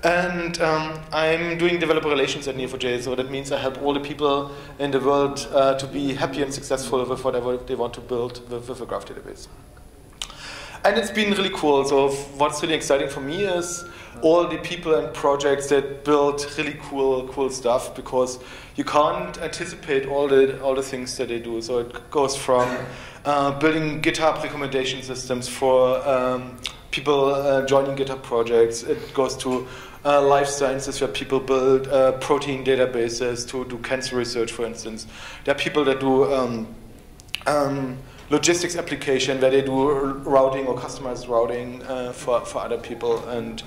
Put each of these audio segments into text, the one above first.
And I'm doing developer relations at Neo4j, so that means I help all the people in the world to be happy and successful with whatever they want to build with a graph database. And it's been really cool. So what's really exciting for me is all the people and projects that build really cool stuff, because you can't anticipate all the things that they do. So it goes from building GitHub recommendation systems for people joining GitHub projects. It goes to life sciences, where people build protein databases to do cancer research, for instance. There are people that do logistics application, where they do routing or customized routing for other people. And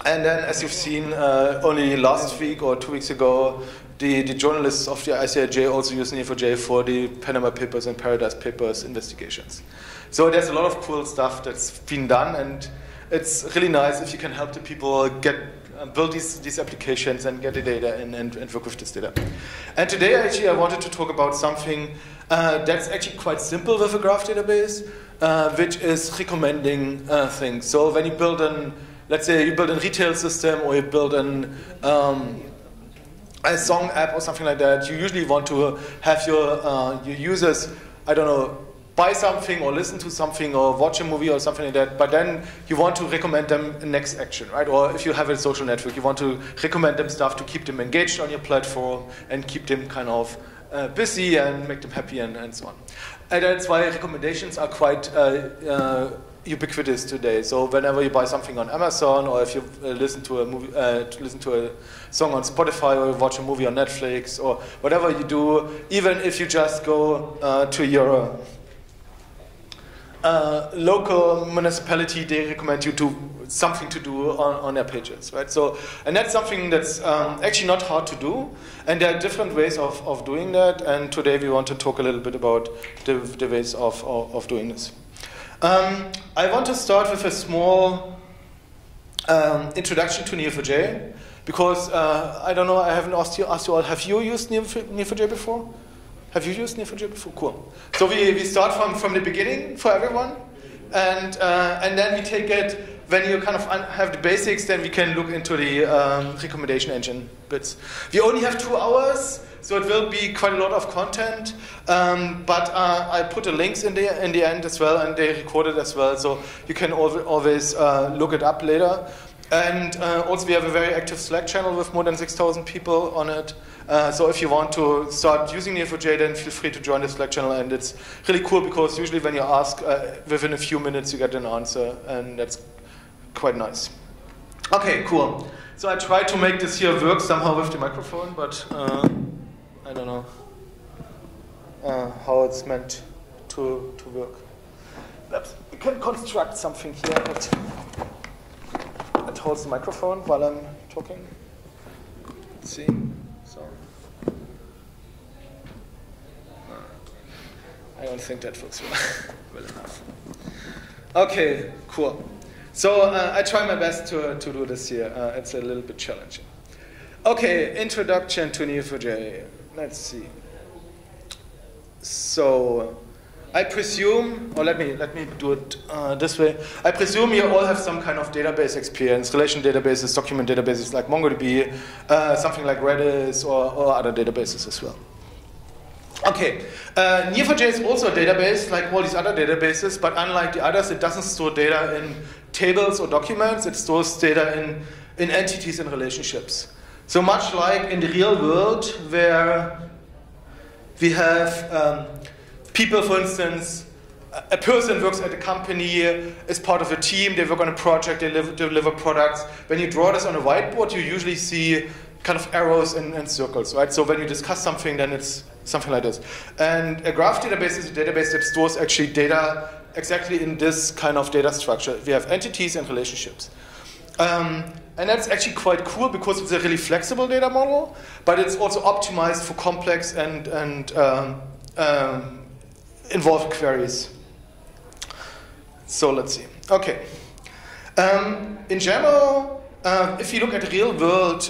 then, as you've seen, only last week or 2 weeks ago, the journalists of the ICIJ also use Neo4j for the Panama Papers and Paradise Papers investigations. So there's a lot of cool stuff that's been done, and it's really nice if you can help the people build these applications and get the data in and work with this data. And today, actually, I wanted to talk about something that's actually quite simple with a graph database, which is recommending things. So when you build let's say you build a retail system, or you build a song app or something like that, you usually want to have your users, I don't know, buy something or listen to something or watch a movie or something like that, but then you want to recommend them a next action, right? Or if you have a social network, you want to recommend them stuff to keep them engaged on your platform and keep them kind of busy and make them happy and so on. And that's why recommendations are quite ubiquitous today. So whenever you buy something on Amazon, or if you listen to a movie, listen to a song on Spotify, or you watch a movie on Netflix, or whatever you do, even if you just go to your local municipality, they recommend you to something to do on their pages, right? So, and that's something that's actually not hard to do, and there are different ways of doing that. And today we want to talk a little bit about the ways of doing this. I want to start with a small introduction to Neo4j, because I don't know, I haven't asked you all, have you used Neo4j before? Have you used Neo4j before? Cool. So we start from the beginning for everyone, and then we take it, when you kind of have the basics, then we can look into the recommendation engine bits. We only have 2 hours, so it will be quite a lot of content, but I put the links in the end as well, and they record it as well, so you can always look it up later. And also we have a very active Slack channel with more than 6,000 people on it. So if you want to start using Neo4j, then feel free to join the Slack channel. And it's really cool, because usually when you ask, within a few minutes you get an answer, and that's quite nice. Okay, cool. So I tried to make this here work somehow with the microphone, but I don't know how it's meant to work. Perhaps we can construct something here that holds the microphone while I'm talking. Let's see. So I don't think that works well enough. Okay, cool. So I try my best to do this here. It's a little bit challenging. Okay, introduction to Neo4j. Let's see. So I presume, or let me do it this way. I presume you all have some kind of database experience, relation databases, document databases like MongoDB, something like Redis, or other databases as well. Okay, Neo4j is also a database like all these other databases, but unlike the others, it doesn't store data in tables or documents. It stores data in entities and relationships. So much like in the real world, where we have people, for instance, a person works at a company, is part of a team, they work on a project, they deliver products. When you draw this on a whiteboard, you usually see kind of arrows and circles, right? So when you discuss something, then it's something like this. And a graph database is a database that stores actually data exactly in this kind of data structure. We have entities and relationships. And that's actually quite cool, because it's a really flexible data model, but it's also optimized for complex and involved queries. So let's see. Okay. In general, if you look at the real world,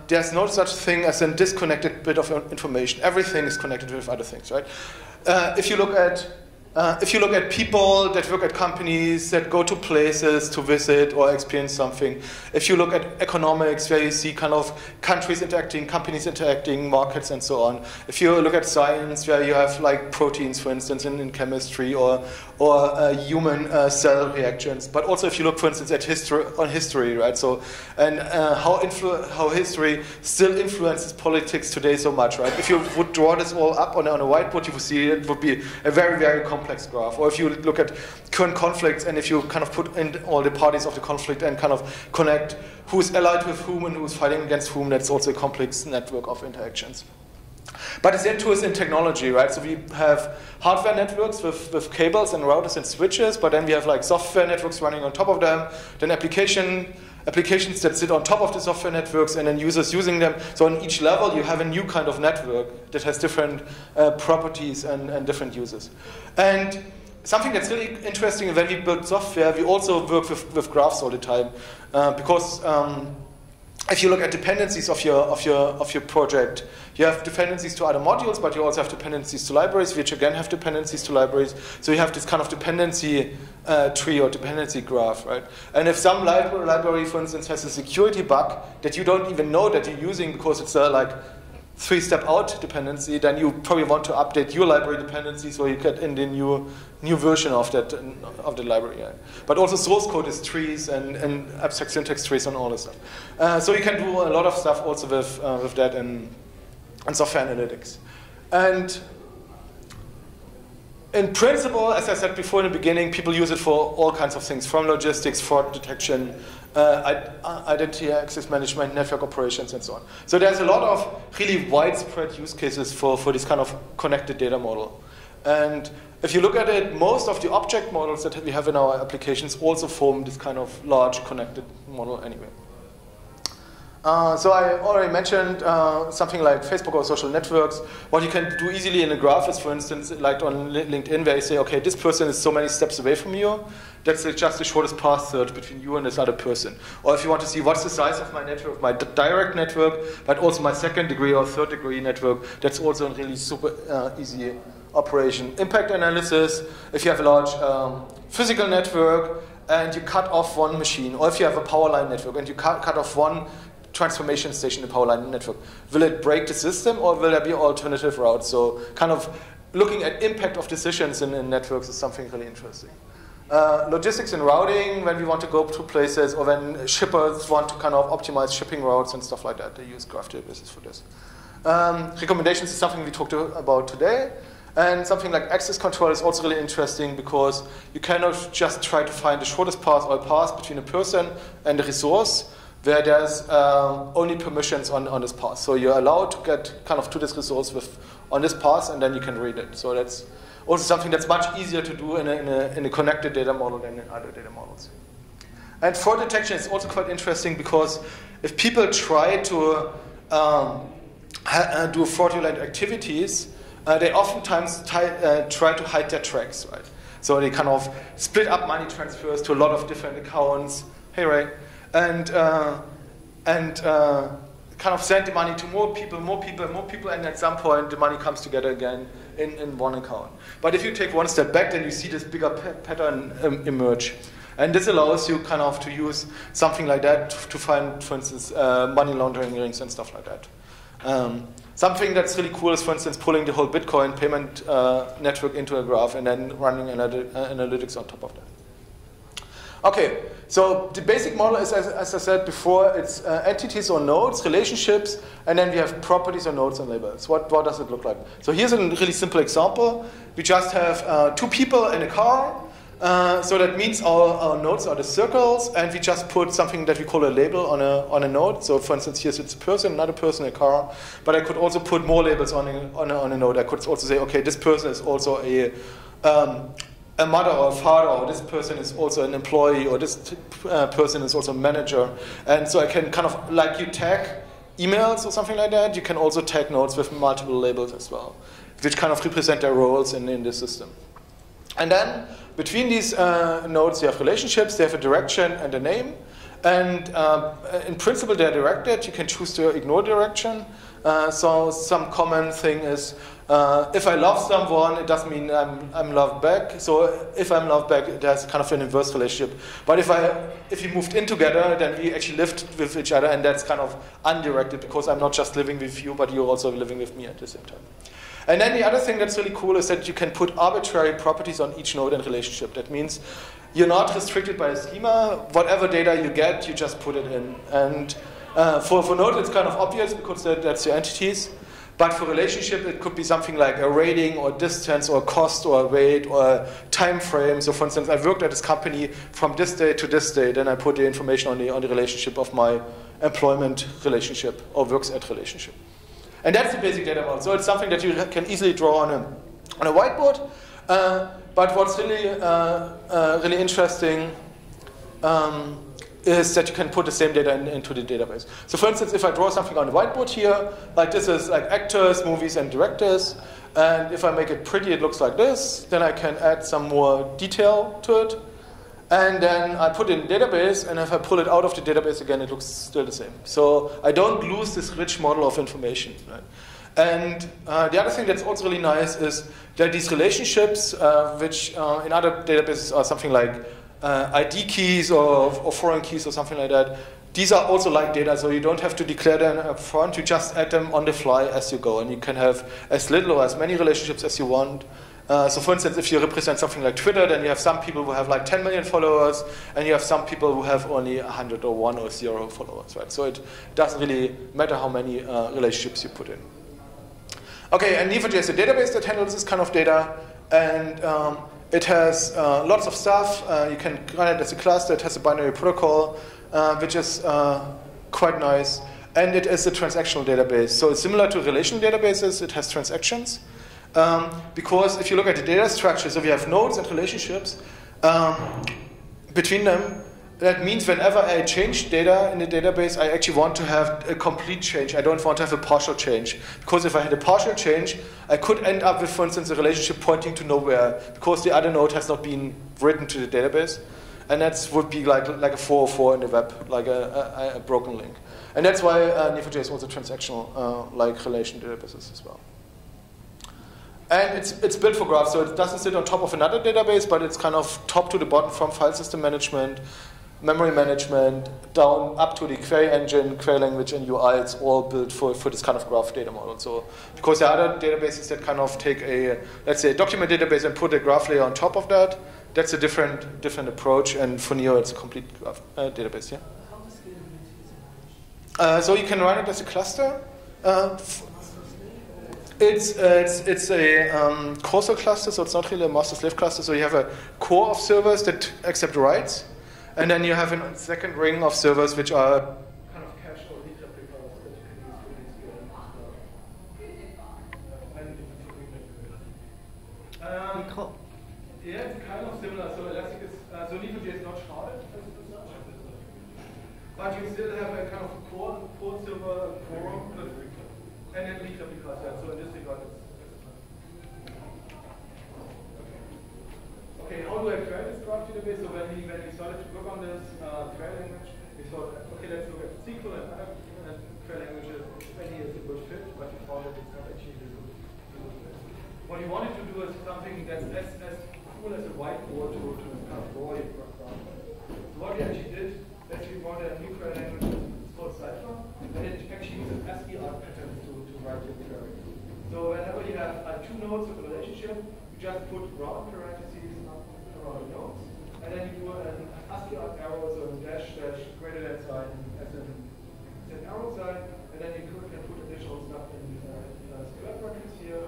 there's no such thing as a disconnected bit of information. Everything is connected with other things, right? If you look at If you look at people that work at companies, that go to places to visit or experience something. If you look at economics, where you see kind of countries interacting, companies interacting, markets and so on. If you look at science, where you have like proteins, for instance, in chemistry, or human cell reactions. But also if you look, for instance, at history, right? So, and how history still influences politics today so much, right? If you would draw this all up on a whiteboard, you would see it would be a very, very complex graph. Or if you look at current conflicts, and if you kind of put in all the parties of the conflict and kind of connect who's allied with whom and who's fighting against whom, that's also a complex network of interactions. But the same too is in technology, right? So we have hardware networks with cables and routers and switches, but then we have like software networks running on top of them, then applications that sit on top of the software networks, and then users using them. So on each level you have a new kind of network that has different properties and different uses. And something that's really interesting, when we build software, we also work with graphs all the time, because if you look at dependencies of your project, you have dependencies to other modules, but you also have dependencies to libraries, which again have dependencies to libraries. So you have this kind of dependency tree or dependency graph, right? And if some library, for instance, has a security bug that you don't even know that you're using because it's a like 3-step out dependency, then you probably want to update your library dependency so you get in the new version of the library. Yeah. But also source code is trees and abstract syntax trees and all this stuff. So you can do a lot of stuff also with that and software analytics. And in principle, as I said before in the beginning, people use it for all kinds of things, from logistics, fraud detection, identity access management, network operations, and so on. So there's a lot of really widespread use cases for this kind of connected data model. And if you look at it, most of the object models that we have in our applications also form this kind of large connected model anyway. So I already mentioned something like Facebook or social networks. What you can do easily in a graph is, for instance, like on LinkedIn, where you say, okay, this person is so many steps away from you. That's just the shortest path search between you and this other person. Or if you want to see what's the size of my network, my direct network, but also my second degree or third degree network, that's also a really super easy operation. Impact analysis, if you have a large physical network and you cut off one machine, or if you have a power line network and you cut off one transformation station in the power line network, will it break the system or will there be alternative routes? So kind of looking at impact of decisions in networks is something really interesting. Logistics and routing, when we want to go to places or when shippers want to kind of optimize shipping routes and stuff like that, they use graph databases for this. Recommendations is something we talked about today. And something like access control is also really interesting because you cannot just try to find the shortest path or path between a person and a resource where there's only permissions on this path. So you're allowed to get kind of to this resource on this path, and then you can read it. So that's also something that's much easier to do in a connected data model than in other data models. And fraud detection is also quite interesting because if people try to do fraudulent activities, they oftentimes try to hide their tracks, right? So they kind of split up money transfers to a lot of different accounts. Hey, Ray. And kind of send the money to more people, and at some point the money comes together again in one account. But if you take one step back, then you see this bigger pattern emerge. And this allows you kind of to use something like that to find, for instance, money laundering rings and stuff like that. Something that's really cool is, for instance, pulling the whole Bitcoin payment network into a graph and then running analytics on top of that. Okay, so the basic model is, as I said before, it's entities or nodes, relationships, and then we have properties or nodes and labels. What does it look like? So here's a really simple example. We just have 2 people in a car. So that means our nodes are the circles, and we just put something that we call a label on a node. So for instance, here's it's a person, another person, a car. But I could also put more labels on a node. I could also say, okay, this person is also a mother or a father, or this person is also an employee, or this person is also a manager. And so I can kind of, like you tag emails or something like that, you can also tag nodes with multiple labels as well, which kind of represent their roles in the system. And then between these nodes, you have relationships, they have a direction and a name. And in principle, they're directed. You can choose to ignore direction. So some common thing is If I love someone, it doesn't mean I'm loved back. So if I'm loved back, there's kind of an inverse relationship. But if we moved in together, then we actually lived with each other, and that's kind of undirected because I'm not just living with you, but you're also living with me at the same time. And then the other thing that's really cool is that you can put arbitrary properties on each node and relationship. That means you're not restricted by a schema. Whatever data you get, you just put it in. And for node, it's kind of obvious because that's your entities. But for relationship, it could be something like a rating or distance or cost or weight or time frame. So for instance, I worked at this company from this date to this date, and I put the information on the relationship of my employment relationship or works at relationship. And that's the basic data model. So it's something that you can easily draw on a whiteboard. But what's really interesting is that you can put the same data into the database. So for instance, if I draw something on the whiteboard here, like this is like actors, movies, and directors, and if I make it pretty, it looks like this, then I can add some more detail to it, and then I put it in the database, and if I pull it out of the database again, it looks still the same. So I don't lose this rich model of information. Right? And the other thing that's also really nice is that these relationships, which in other databases are something like ID keys or foreign keys or something like that, these are also like data, so you don't have to declare them up front, you just add them on the fly as you go, and you can have as little or as many relationships as you want. So for instance, if you represent something like Twitter, then you have some people who have like 10 million followers, and you have some people who have only 100 or 1 or 0 followers, right? So it doesn't really matter how many relationships you put in. Okay, and NiaJ is a database that handles this kind of data, and it has lots of stuff. You can run it as a cluster. It has a binary protocol, which is quite nice. And it is a transactional database. So it's similar to relational databases. It has transactions. Because if you look at the data structure, so we have nodes and relationships between them. That means whenever I change data in the database, I actually want to have a complete change. I don't want to have a partial change. Because if I had a partial change, I could end up with, for instance, a relationship pointing to nowhere because the other node has not been written to the database. And that would be like a 404 in the web, like a broken link. And that's why NiaJ is also transactional, like relation databases as well. And it's built for graphs, so it doesn't sit on top of another database, but it's kind of top to the bottom from file system management, memory management, down up to the query engine, query language, and UI. It's all built for this kind of graph data model. So because there are other databases that kind of take a, let's say, a document database and put a graph layer on top of that, that's a different approach. And for Neo, it's a complete graph database. Yeah. How does scalability? So you can run it as a cluster. It's a causal cluster, so it's not really a master-slave cluster. So you have a core of servers that accept writes, and then you have a second ring of servers which are kind of cache or heap replicas that you can use for these yeah, it's kind of similar. So Elastic is so NiaJ is not sharded, but you still have a kind of core server forum and then heap replicas. Yeah. So in this regard, it's okay, how do I create this graph database? So when we started to work on this query language, we thought, okay, let's look at SQL and other query languages. Any is a good fit, but we found that it's not actually a good fit. What we wanted to do is something that's as cool as a whiteboard to kind of draw your graph. So what we actually did, we wanted a new query language, it's called Cypher, and it actually uses ASCII art patterns to write your query. So whenever you have two nodes of a relationship, you just put round parentheses around the nodes, and then you do an ASCII art arrow, so a dash greater than sign as an arrow sign, and then you can put additional stuff in square brackets here.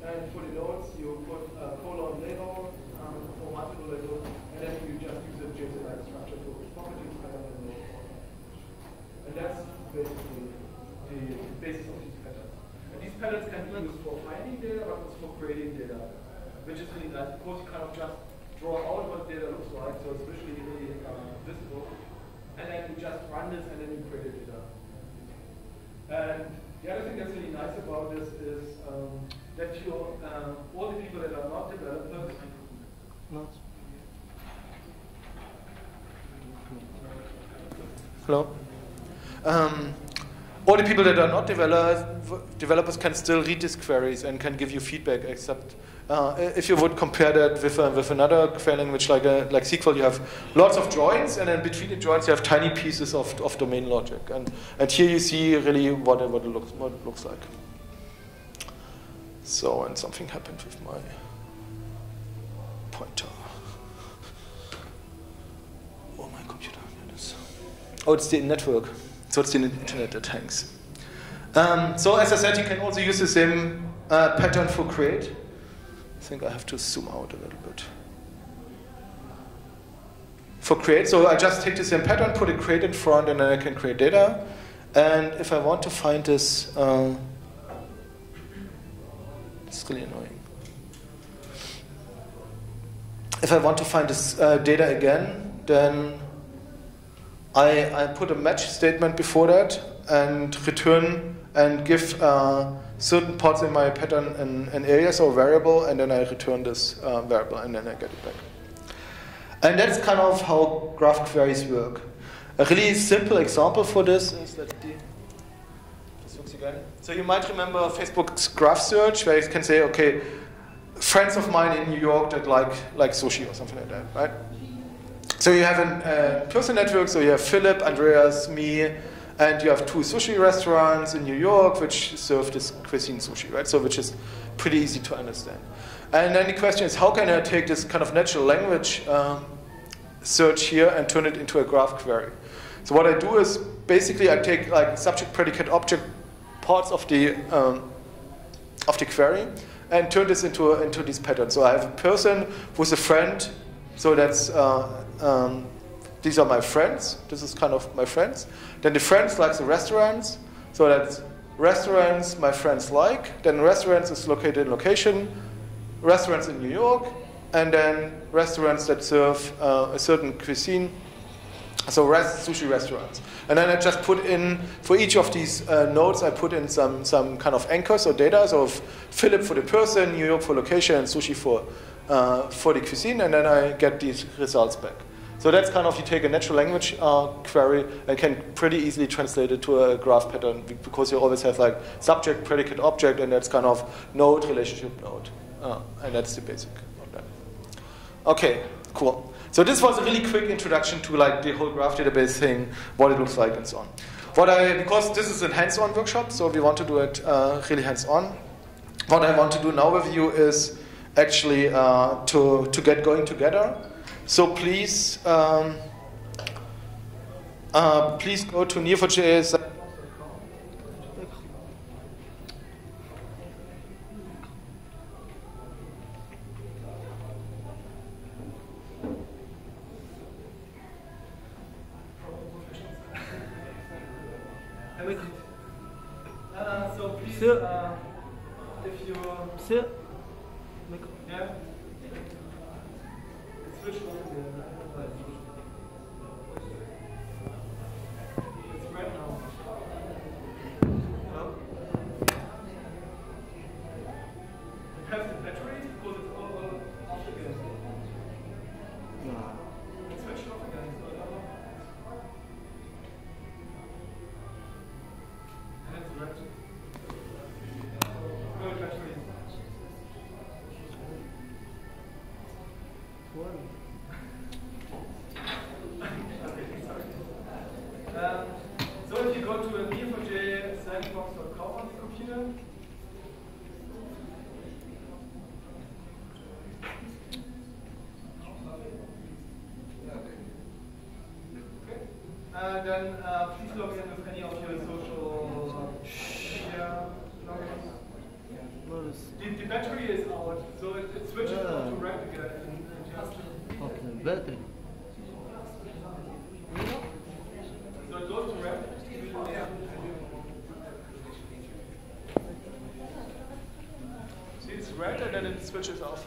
And for the nodes, you put colon label or multiple labels, and then you just use a JSON-like structure for properties pattern and node. And that's basically the basis of these patterns. And these patterns can be used for finding data, but also for creating data, which is really nice because you kind of just draw out what data looks like, so it's visually really visible. And then you just run this, and then you create the data. And the other thing that's really nice about this is that all the people that are not developers. Hello. All the people that are not developers can still read these queries and can give you feedback, except if you would compare that with another query language like SQL, you have lots of joins, and then between the joins you have tiny pieces of domain logic. And here you see really what it looks like. So, and something happened with my pointer. Oh, my computer. Oh, it's the network. So it's the internet that hangs. So as I said, you can also use the same pattern for create. I think I have to zoom out a little bit. For create, so I just take the same pattern, put a create in front, and then I can create data. And if I want to find this, it's really annoying. If I want to find this data again, then I put a match statement before that and return and give certain parts in my pattern an alias or variable, and then I return this variable, and then I get it back. And that's kind of how graph queries work. A really simple example for this is that this looks again. So you might remember Facebook's graph search, where you can say, okay, friends of mine in New York that like sushi or something like that, right? So you have a person network, so you have Philip, Andreas, me, and you have 2 sushi restaurants in New York which serve this cuisine sushi, right? So which is pretty easy to understand. And then the question is, how can I take this kind of natural language search here and turn it into a graph query? So what I do is basically I take like subject, predicate, object parts of the query and turn this into these patterns. So I have a person who's a friend. So that's these are my friends. This is kind of my friends. Then the friends like the restaurants. So that's restaurants my friends like. Then restaurants is located in location. Restaurants in New York. And then restaurants that serve a certain cuisine. So sushi restaurants. And then I just put in, for each of these nodes, I put in some kind of anchors or data. So Philip for the person, New York for location, and sushi for the cuisine, and then I get these results back. So that's kind of, you take a natural language query and can pretty easily translate it to a graph pattern, because you always have like subject, predicate, object, and that's kind of node, relationship node. And that's the basic of that. Okay, cool. So this was a really quick introduction to like the whole graph database thing, what it looks like and so on. Because this is a hands-on workshop, so we want to do it really hands-on. What I want to do now with you is actually to get going together. So please please go to NiaJ. So please, if you yeah, switch on. It's right now. Hello? It has the battery because it's all off again. Switch off again. And it's red. No battery. So if you go to a NiaJ Sandbox.com on the computer, then please log in with any of your social media logins. The battery is out, so it switches to red again. Okay, battery. So it goes to red. See, it's red and then it switches off.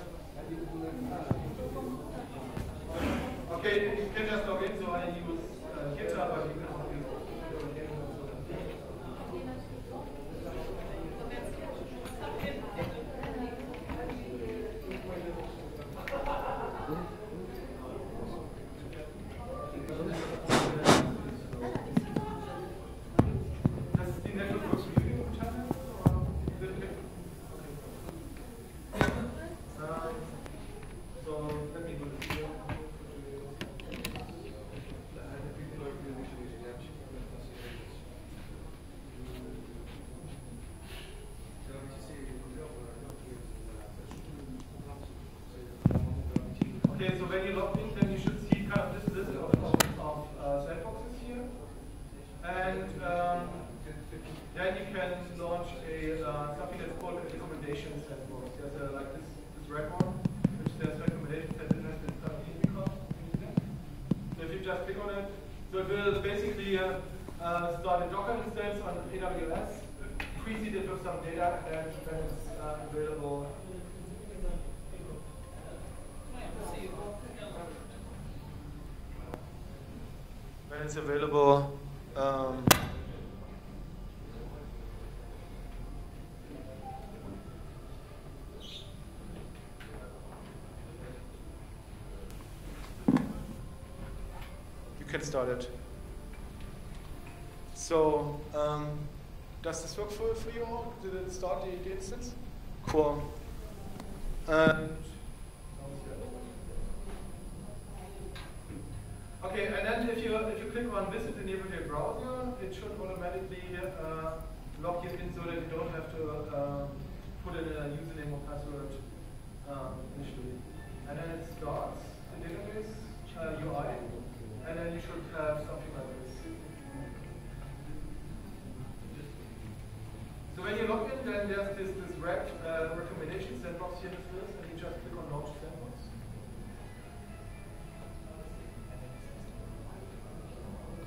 Okay, you can just log in, so I use GitHub, but you can also use when you log in, then you should see kind of this list of sandboxes here. And then you can launch something that's called a recommendation sandbox. There's like this red one, which says recommendations that has been started because. So if you just click on it, so it will basically start a Docker instance on AWS, precede it with some data, and then it's available. When it's available, you can start it. So, does this work for you all? Did it start the instance? Cool. Okay, and then if you click on visit enable your browser, it should automatically log you in so that you don't have to put in a username or password initially. And then it starts the database UI, and then you should have something like this. So when you log in, then there's this red recommendation sandbox here in this list, and you just click on launch sandbox.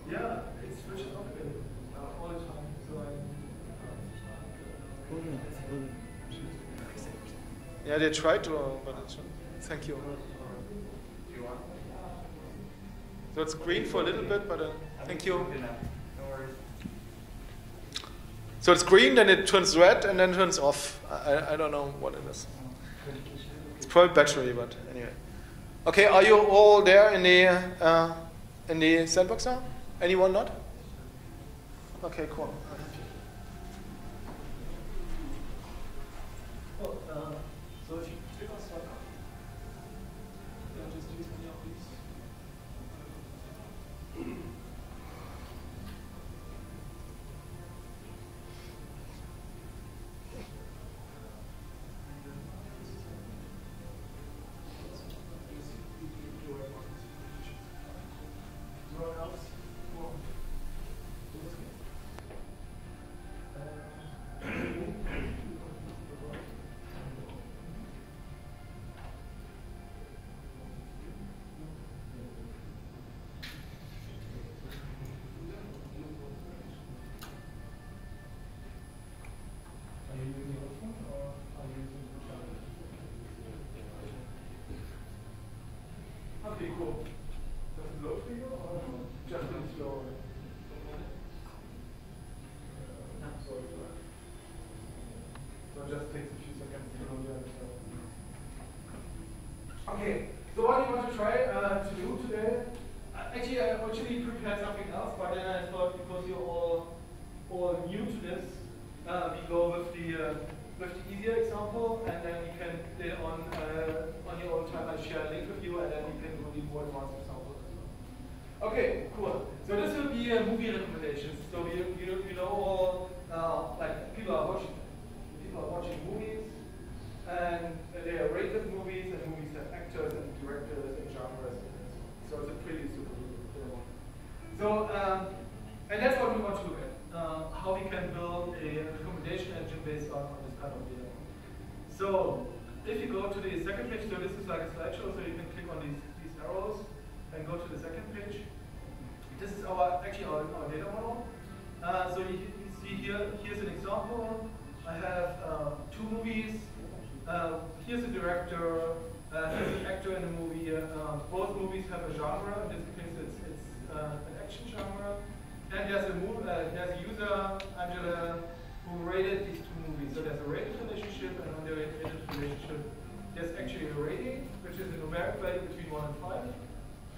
Yeah, it switches off again all the time. So yeah, they tried to, but it's, thank you. So it's green for a little bit, but thank you. So it's green, then it turns red, and then turns off. I don't know what it is. It's probably battery, but anyway. Okay, are you all there in the sandbox now? Anyone not? Okay, cool. So if you click on start, just use any of these. Anyone else? Okay, cool. Does it load for you or just really slow? Sorry for that. So it just takes a few seconds to load the stuff. Okay, so what do you want to try to do today? Actually, I originally prepared something else, but then I thought because you're all new to this, we go with the easier example, and then you can play on your own time. I share a link with you, and then you can do the more advanced example as well. Okay, cool. So this will be movie recommendations. So you know all like people are watching movies, and they are rated movies, and movies have actors and directors and genres. So it's a pretty super one. So and that's what we want to look at. How we can build a recommendation engine based on this kind of data. So if you go to the second page, so this is like a slideshow, so you can click on these arrows and go to the second page. This is actually our data model. So you see here's an example. I have two movies. Here's the director, here's the actor in the movie. Both movies have a genre. In this case, it's an action genre. And there's a user, Angela, who rated these two movies. So there's a rated relationship, and on the rated relationship, there's actually a rating, which is a numeric value between 1 and 5.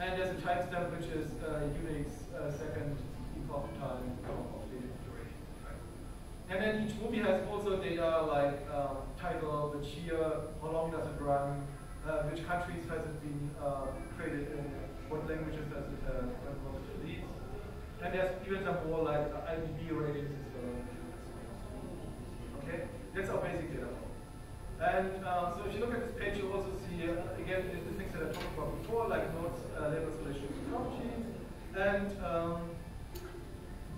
And there's a timestamp, which is a Unix second epoch time of the rating. And then each movie has also data like title, which year, how long does it run, which countries has it been created in, what languages has it was released. And there's even some more like IMDb ratings as well. Okay, that's our basic data. And so if you look at this page, you also see again the things that I talked about before, like nodes, labels, relationships, and properties.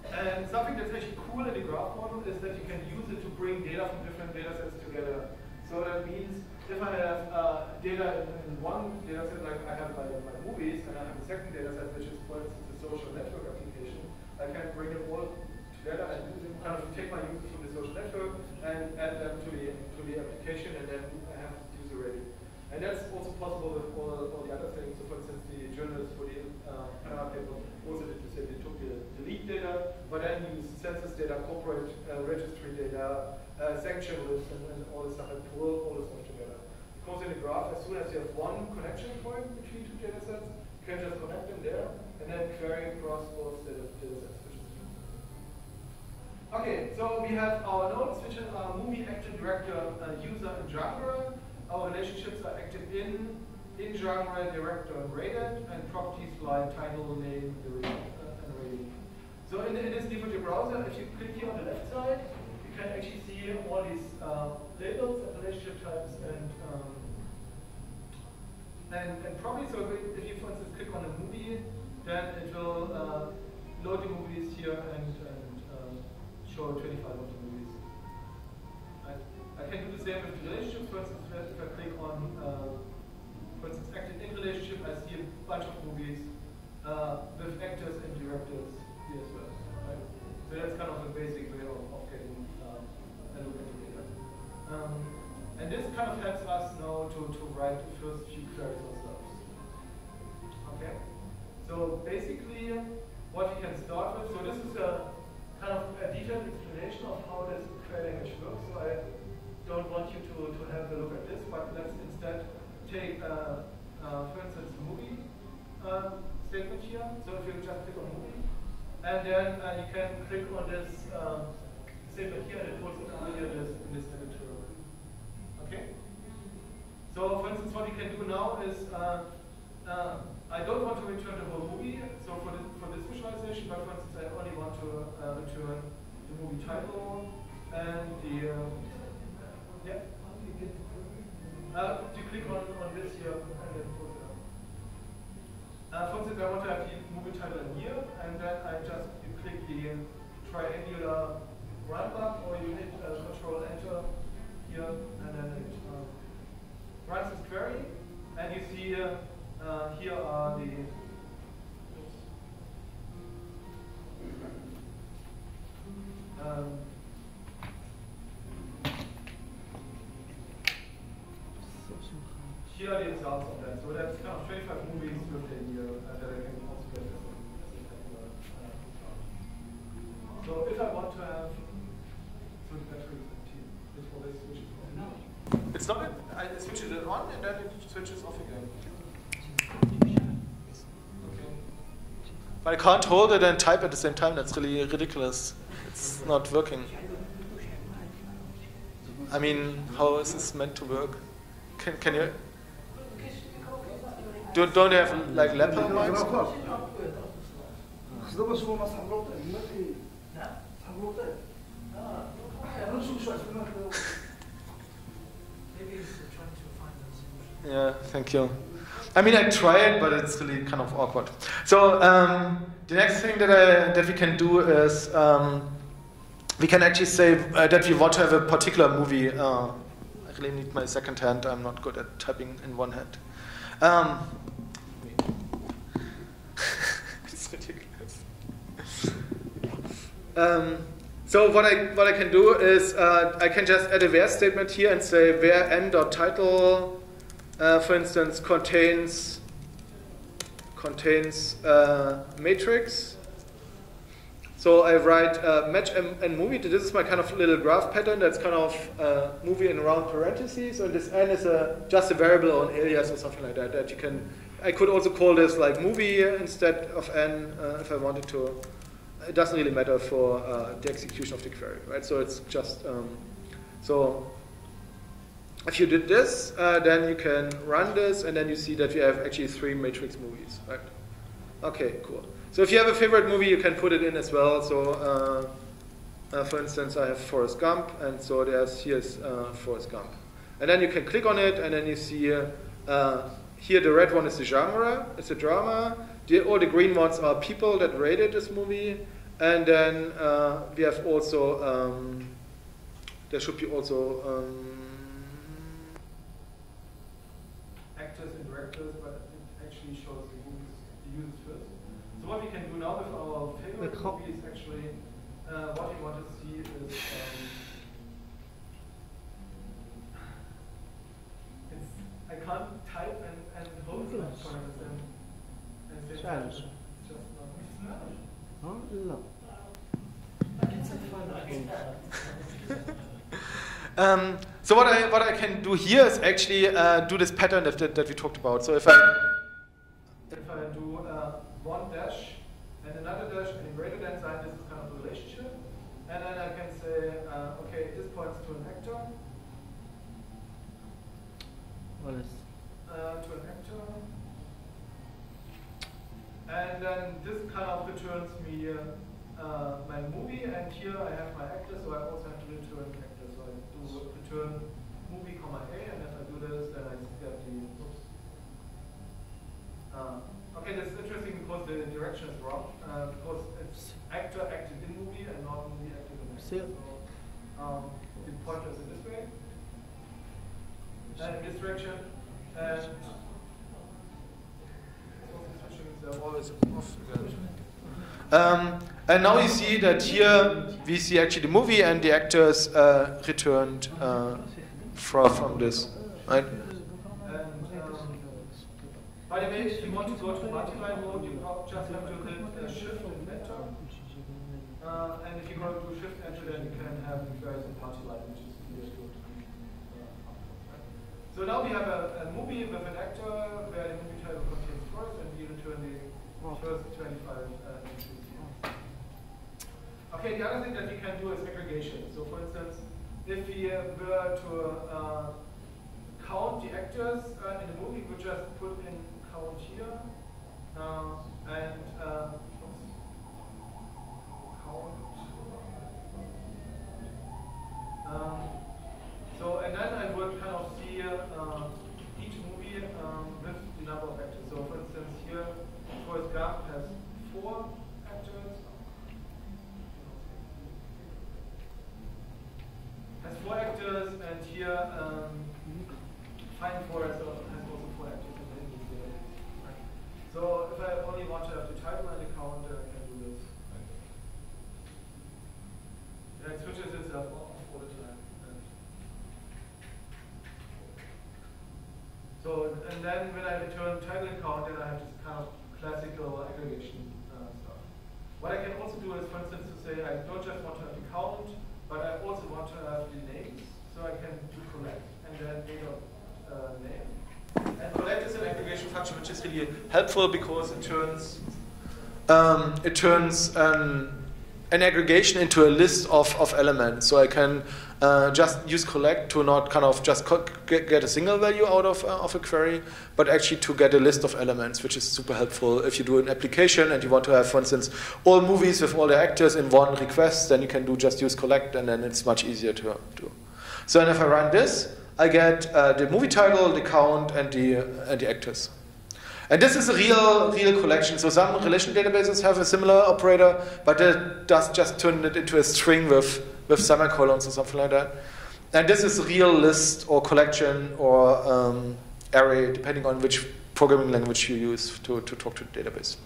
And something that's actually cool in the graph model is that you can use it to bring data from different data sets together. So that means if I have data in one data set, like I have my movies, and I have a second data set, which is, for instance, a social network application, I can bring them all together and kind of take my users from the social network and add them to the application, and then I have the user ready. And that's also possible with all the other things. So for instance, the journalists for the Panama paper also did the same. They took the lead data, but then used census data, corporate registry data, sanction lists, and all this stuff, and pull all this stuff together. Because in the graph, as soon as you have one connection point between two data sets, you can just connect them there, and then query across both data sets. Okay, so we have our nodes, which is our movie, actor, director, user, and genre. Our relationships are active in genre, director, and rated, and properties like title, name, and rating. So in this default your browser, if you click here on the left side, you can actually see all these labels and relationship types and properties. So if you, for instance, click on a movie, then it will load the movies here and show 25 of the movies. I can do the same with the relationships. For instance, if I click on, for instance, active in relationship, I see a bunch of movies with actors and directors here as well. Right? So that's kind of a basic way of getting a look at the data. And this kind of helps us now to write the first few queries ourselves. Okay? So basically, what we can start with, so this is a kind of a detailed explanation of how this query language works. So I don't want you to have a look at this, but let's instead take, for instance, movie statement here. So if you just click on movie, and then you can click on this statement here, and it puts it over here in this editor. Okay? So for instance, what we can do now is, I don't want to return the whole movie, so for this visualization, but for instance, I only want to return the movie title and the yeah. You click on this here and then put it up. For instance, I want to have the movie title in here, and then you click the triangular run button, or you hit Control Enter here, and then it runs this query, and you see here are the here are the results of that. So that's kind of 25 movies within here that I can also get as a tabular result. So if I want to have, so the battery is empty, this always switches on. No. It's not, I switch it on and then it switches off again. Okay. But I can't hold it and type at the same time. That's really ridiculous. It's not working. I mean, how is this meant to work? Can you? Don't you have like laptop mics? Yeah, thank you. I mean, I tried, but it's really kind of awkward. So the next thing that we can do is we can actually say that we want to have a particular movie. I really need my second hand. I'm not good at typing in one hand. It's ridiculous. So what I can do is I can just add a where statement here and say where n.title, for instance, contains matrix. So I write match and movie. This is my kind of little graph pattern. That's kind of movie in round parentheses. And this n is just a variable or an alias or something like that. That you can. I could also call this like movie instead of n if I wanted to. It doesn't really matter for the execution of the query, right? So it's just so. If you did this, then you can run this, and then you see that we have actually 3 matrix movies, right? Okay, cool. So if you have a favorite movie, you can put it in as well. So for instance, I have Forrest Gump, and so here's Forrest Gump. And then you can click on it, and then you see here the red one is the genre, it's a drama. All the green ones are people that rated this movie. And then we have also, there should be also actors and directors, but it actually shows the users first. So what we can do now with our favorite movie is actually, what we want to see is, I can't type and hold the pointers and say Challenge. it's just not. Huh? No. So what I can do here is actually do this pattern that we talked about. So if I do one dash and another dash and a greater than sign, this is kind of a relationship. And then I can say, okay, this points to an actor. What is? To an actor. And then this kind of returns me my movie, and here I have my actor, so I also have to return actor. So I do return movie, comma A, and if I do this, then I get the, oops. Okay, this is interesting because the direction is wrong, because it's actor acted in movie and not movie acted in actor. So the pointer is in this way, and in this direction, and they're always off again. And now you see that here we see actually the movie and the actors returned from this, right? By the way, if you want to go to multi-line mode, you just have to hit Shift and Enter. And if you go to Shift Enter, then you can have various multi-line, which is clear to. So now we have a movie with an actor where the movie title contains first, and we return the first 25 entries. Okay, the other thing that we can do is aggregation. So for instance, if we were to count the actors in the movie, we just put in count here, and count. So, and then I would kind of see each movie with the number of actors. So for instance, here, Forrest Gump has 4 actors. Has 4 actors, and here Fine Forest has also 4 actors. So if I only want to have the title and the count, I can do this. Yeah, it switches itself off all the time. So, and then when I return title and count, then I have this kind of classical aggregation stuff. What I can also do is, for instance, to say I don't just want to have the count, but I also want to have the names. So I can do collect and then name. And collect is an aggregation function which is really helpful because it turns an aggregation into a list of elements. So I can just use collect to not kind of just get a single value out of a query, but actually to get a list of elements, which is super helpful. If you do an application and you want to have, for instance, all movies with all the actors in one request, then you can just use collect, and then it's much easier to do. So and if I run this, I get the movie title, the count, and the actors. And this is a real collection. So some relational databases have a similar operator, but it does just turn it into a string with semicolons or something like that. And this is a real list or collection or array, depending on which programming language you use to talk to the database.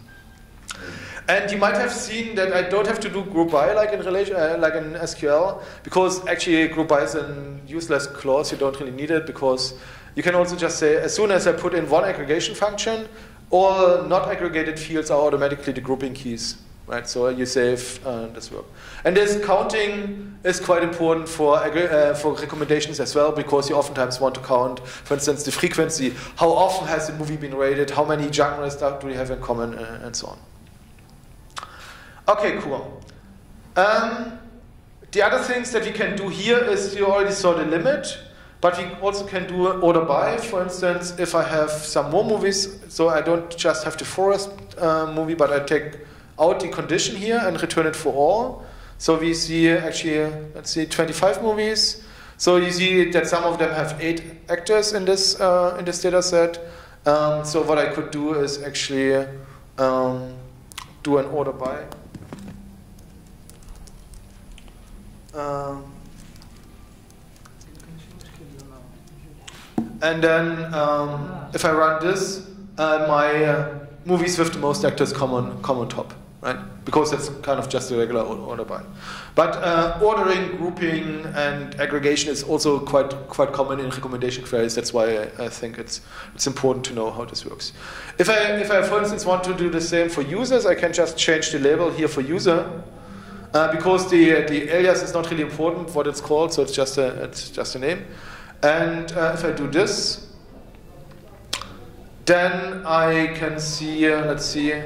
And you might have seen that I don't have to do group by like in SQL, because actually group by is a useless clause. You don't really need it, because you can also just say, as soon as I put in one aggregation function, all not aggregated fields are automatically the grouping keys, right? So you save this work. And this counting is quite important for recommendations as well, because you oftentimes want to count, for instance, the frequency. How often has the movie been rated? How many genres do we have in common, and so on. Okay, cool. The other things that we can do here is, you already saw the limit, but we also can do order by. For instance, if I have some more movies, so I don't just have the Forest movie, but I take out the condition here and return it for all. So we see actually, let's see, 25 movies. So you see that some of them have 8 actors in this data set, So what I could do is actually do an order by. And then if I run this, my movies with the most actors come on top, right? Because it's kind of just a regular order by. But ordering, grouping, and aggregation is also quite common in recommendation queries. That's why I think it's important to know how this works. If I, for instance, want to do the same for users, I can just change the label here for user, because the alias is not really important what it's called, so it's just a name. And if I do this, then I can see, let's see,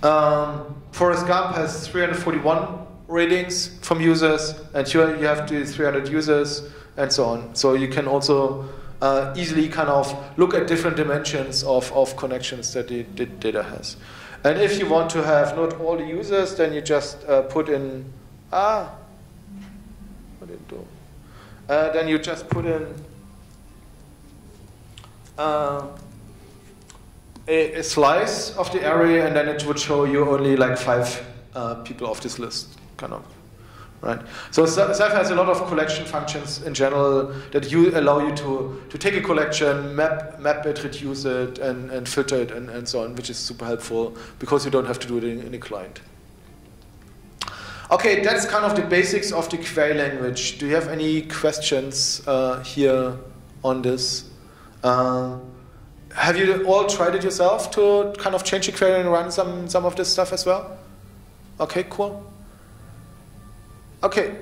Forrest Gump has 341 ratings from users, and here you have the 300 users, and so on. So you can also easily kind of look at different dimensions of connections that the data has. And if you want to have not all the users, then you just put in, what did it do? Then you just put in a slice of the array, and then it would show you only like 5 people off this list, kind of, right? So Ceph has a lot of collection functions in general that allow you to take a collection, map it, reduce it, and filter it, and so on, which is super helpful because you don't have to do it in a client. Okay, that's kind of the basics of the query language. Do you have any questions here on this? Have you all tried it yourself to kind of change the query and run some of this stuff as well? Okay, cool. Okay.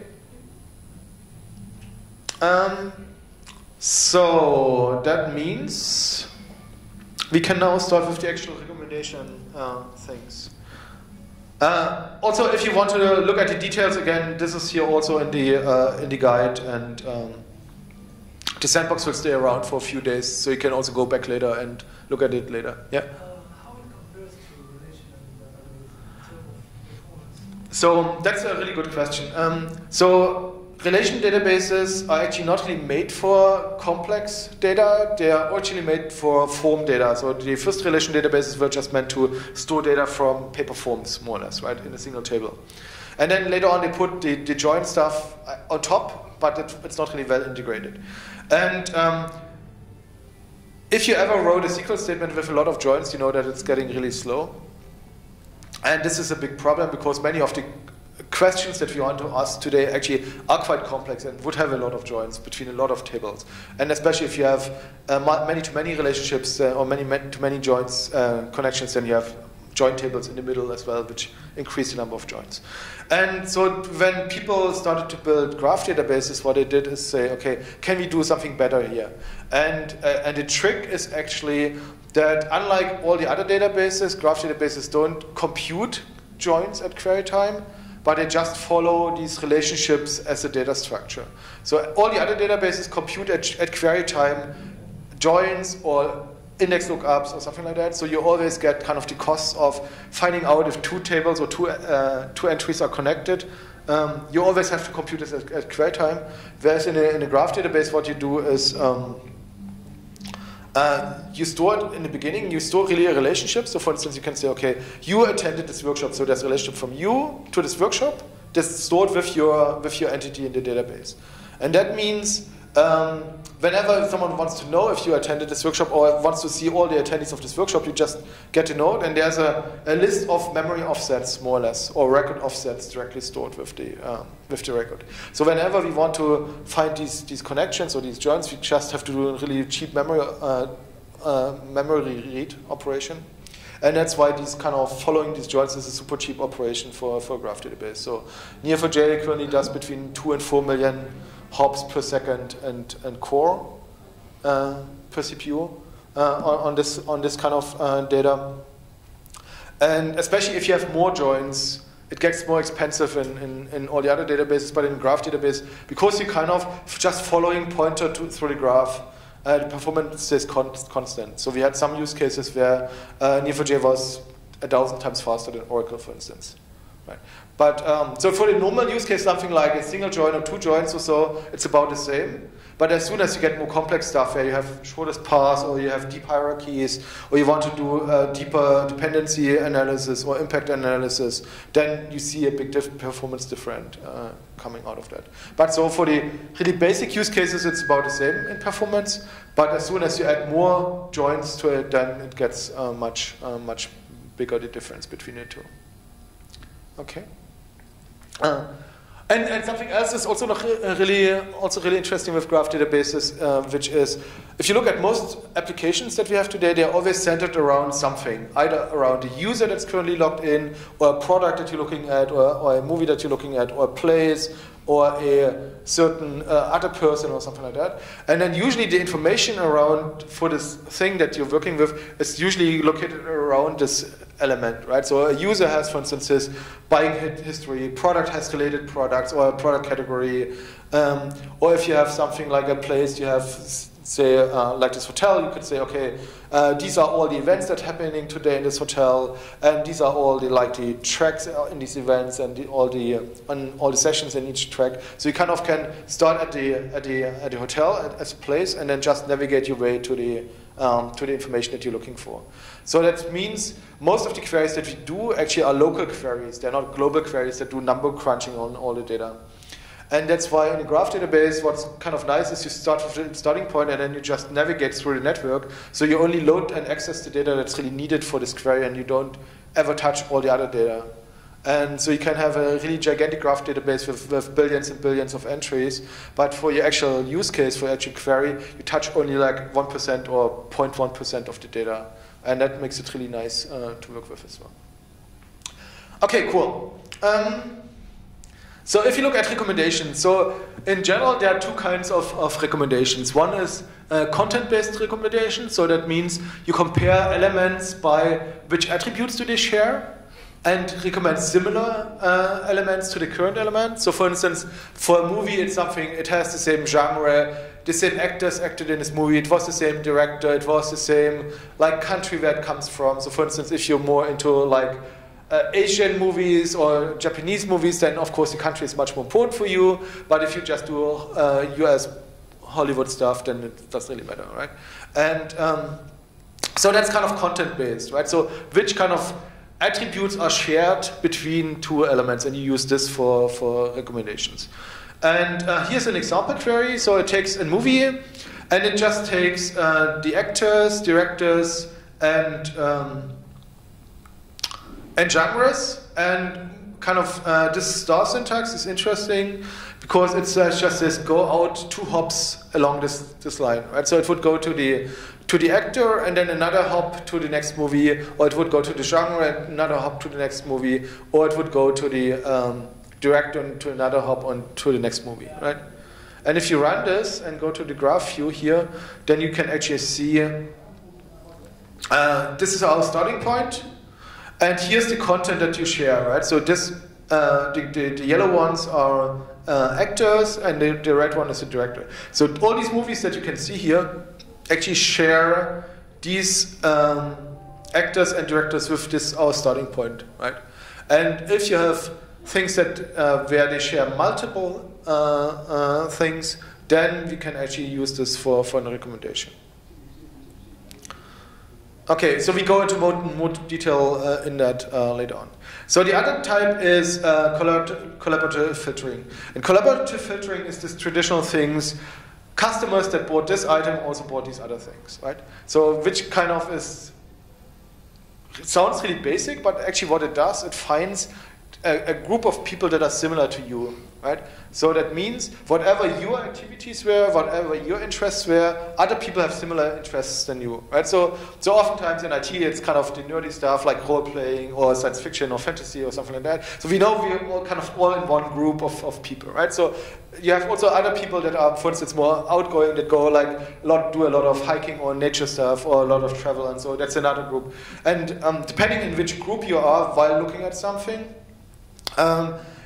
So that means we can now start with the actual recommendation things. Also, if you want to look at the details again, this is here also in the guide, and the Sandbox will stay around for a few days, so you can also go back later and look at it later. Yeah. How it compares to relational databases in terms of performance? So that's a really good question. So relation databases are actually not really made for complex data. They are actually made for form data. So the first relation databases were just meant to store data from paper forms, more or less, right, in a single table. And then later on they put the join stuff on top, but it's not really well integrated. And if you ever wrote a SQL statement with a lot of joins, you know that it's getting really slow. And this is a big problem because many of the questions that we want to ask today actually are quite complex and would have a lot of joins between a lot of tables. And especially if you have many-to-many relationships or many-to-many joins connections, then you have join tables in the middle as well, which increase the number of joins. And so when people started to build graph databases, what they did is say, okay, can we do something better here? And the trick is actually that unlike all the other databases, graph databases don't compute joins at query time, but they just follow these relationships as a data structure. So all the other databases compute at query time joins or index lookups or something like that. So you always get kind of the costs of finding out if 2 tables or two entries are connected. You always have to compute this at query time. Whereas in a graph database, what you do is you store it in the beginning. You store really a relationship. So for instance, you can say, okay, you attended this workshop, so there's a relationship from you to this workshop. This is stored with your entity in the database. And that means whenever someone wants to know if you attended this workshop or wants to see all the attendees of this workshop, you just get a note, and there's a list of memory offsets, more or less, or record offsets directly stored with the record. So whenever we want to find these connections or these joins, we just have to do a really cheap memory read operation. And that's why these kind of following these joins is a super cheap operation for a graph database. So NiaJ currently does between 2 and 4 million hops per second and core per CPU on this kind of data. And especially if you have more joins, it gets more expensive in all the other databases, but in graph database, because you kind of just following pointer through the graph, the performance stays constant. So we had some use cases where NiaJ was 1,000 times faster than Oracle, for instance. Right? But so for the normal use case, something like a single join or 2 joins or so, it's about the same. But as soon as you get more complex stuff where you have shortest paths or you have deep hierarchies or you want to do deeper dependency analysis or impact analysis, then you see a big performance difference coming out of that. But so for the really basic use cases, it's about the same in performance. But as soon as you add more joins to it, then it gets much bigger the difference between the two. Okay. And something else is also really interesting with graph databases, which is, if you look at most applications that we have today, they're always centered around something, either around a user that's currently logged in, or a product that you're looking at, or a movie that you're looking at, or a place, or a certain other person, or something like that. And then usually the information around for this thing that you're working with is usually located around this element, right? So a user has, for instance, his buying history, product has related products, or a product category, or if you have something like a place, you have, say, like this hotel, you could say, okay, these are all the events that are happening today in this hotel, and these are all the tracks in these events, and all the sessions in each track. So you kind of can start at the hotel as a place, and then just navigate your way to the information that you're looking for. So that means most of the queries that we do actually are local queries. They're not global queries that do number crunching on all the data. And that's why in a graph database, what's kind of nice is you start with the starting point and then you just navigate through the network. So you only load and access the data that's really needed for this query, and you don't ever touch all the other data. And so you can have a really gigantic graph database with billions and billions of entries, but for your actual use case, for your actual query, you touch only like 1% or 0.1% of the data. And that makes it really nice to work with as well. Okay, cool. So if you look at recommendations, so in general, there are 2 kinds of recommendations. One is content-based recommendations. So that means you compare elements by which attributes do they share, and recommend similar elements to the current element. So for instance, for a movie, it's something, it has the same genre, the same actors acted in this movie, it was the same director, it was the same country where it comes from. So for instance, if you're more into Asian movies or Japanese movies, then of course the country is much more important for you. But if you just do US Hollywood stuff, then it doesn't really matter, right? And so that's kind of content-based, right? So which kind of attributes are shared between 2 elements, and you use this for recommendations. And here's an example query. So it takes a movie, and it just takes the actors, directors, and genres. And kind of this star syntax is interesting because it says just this: go out 2 hops along this line, right? So it would go to the actor, and then another hop to the next movie, or it would go to the genre and another hop to the next movie, or it would go to the director and to another hop on to the next movie, right? And if you run this and go to the graph view here, then you can actually see this is our starting point, and here's the content that you share, right? So this the yellow ones are actors, and the red one is the director. So all these movies that you can see here actually share these actors and directors with this our starting point, right? And if you have things that where they share multiple things, then we can actually use this for a recommendation. Okay, so we go into more detail in that later on. So the other type is collaborative filtering. And collaborative filtering is this traditional things. Customers that bought this item also bought these other things, right? So which kind of is, it sounds really basic, but actually what it does, it finds a group of people that are similar to you, right? So that means whatever your activities were, whatever your interests were, other people have similar interests than you, right? So oftentimes in IT, it's kind of the nerdy stuff like role-playing or science fiction or fantasy or something like that. So we know we're all kind of all in one group of people, right? So you have also other people that are, for instance, more outgoing, that go do a lot of hiking or nature stuff or a lot of travel, and so that's another group. And depending on which group you are while looking at something,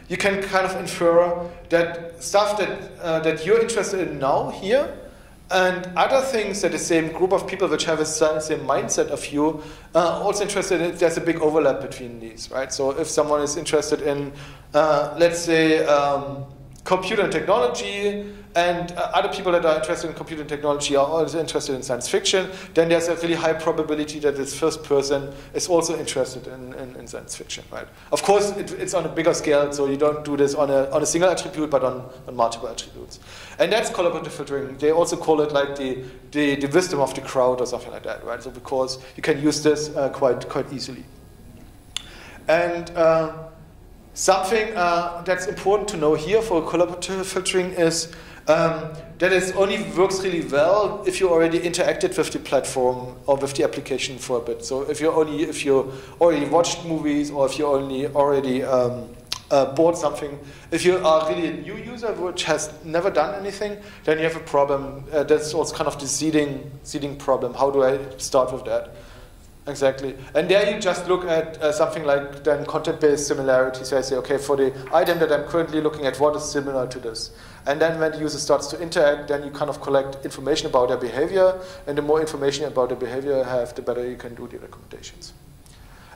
you can kind of infer that stuff that you're interested in now here And other things that the same group of people which have the same mindset of you are also interested in, there's a big overlap between these, right? So if someone is interested in, let's say, computer and technology, and other people that are interested in computer and technology are also interested in science fiction, then there's a really high probability that this first person is also interested in science fiction, right? Of course, it's on a bigger scale, so you don't do this on a single attribute, but on multiple attributes. And that's collaborative filtering. They also call it like the wisdom of the crowd or something like that, right? So because you can use this quite easily. And something that's important to know here for collaborative filtering is that it only works really well if you already interacted with the platform or with the application for a bit. So if you already watched movies, or if you already bought something, if you are really a new user which has never done anything, then you have a problem. That's also kind of the seeding problem. How do I start with that? Exactly. And there you just look at something like then content-based similarity. So I say, okay, for the item that I'm currently looking at, what is similar to this? And then when the user starts to interact, then you kind of collect information about their behavior. And the more information about their behavior you have, the better you can do the recommendations.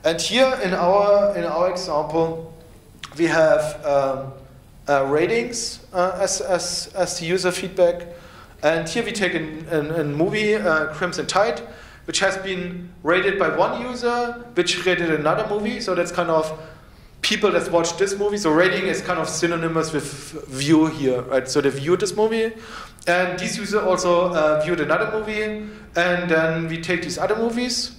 And here in our example, we have ratings as the user feedback. And here we take a movie, Crimson Tide, which has been rated by one user, which rated another movie. So that's kind of people that watched this movie. So rating is kind of synonymous with view here, right? So they viewed this movie. And these users also viewed another movie. And then we take these other movies.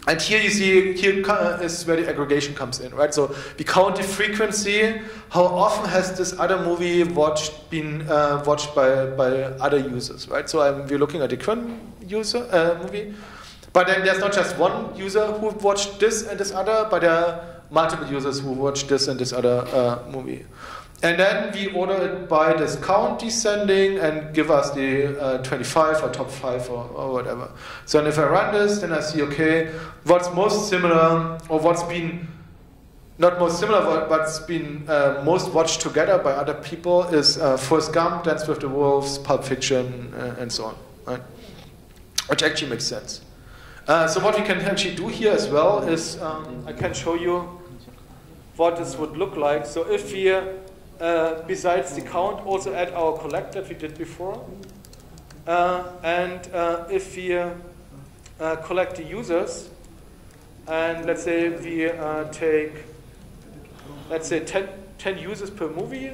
And here you see, here is where the aggregation comes in, right? So we count the frequency. How often has this other movie been watched by other users, right? So we're looking at the current movie. But then there's not just one user who watched this and this other, but there are multiple users who watched this and this other movie. And then we order it by this count descending and give us the 25 or top 5 or whatever. So if I run this, then I see, okay, what's most similar, or what's been, not most similar, but what's been most watched together by other people is Forrest Gump, Dance with the Wolves, Pulp Fiction, and so on, right? Which actually makes sense. So what we can actually do here as well is, I can show you what this would look like. So if we besides the count, also add our collect that we did before. And if we collect the users, and let's say we take, let's say 10 users per movie,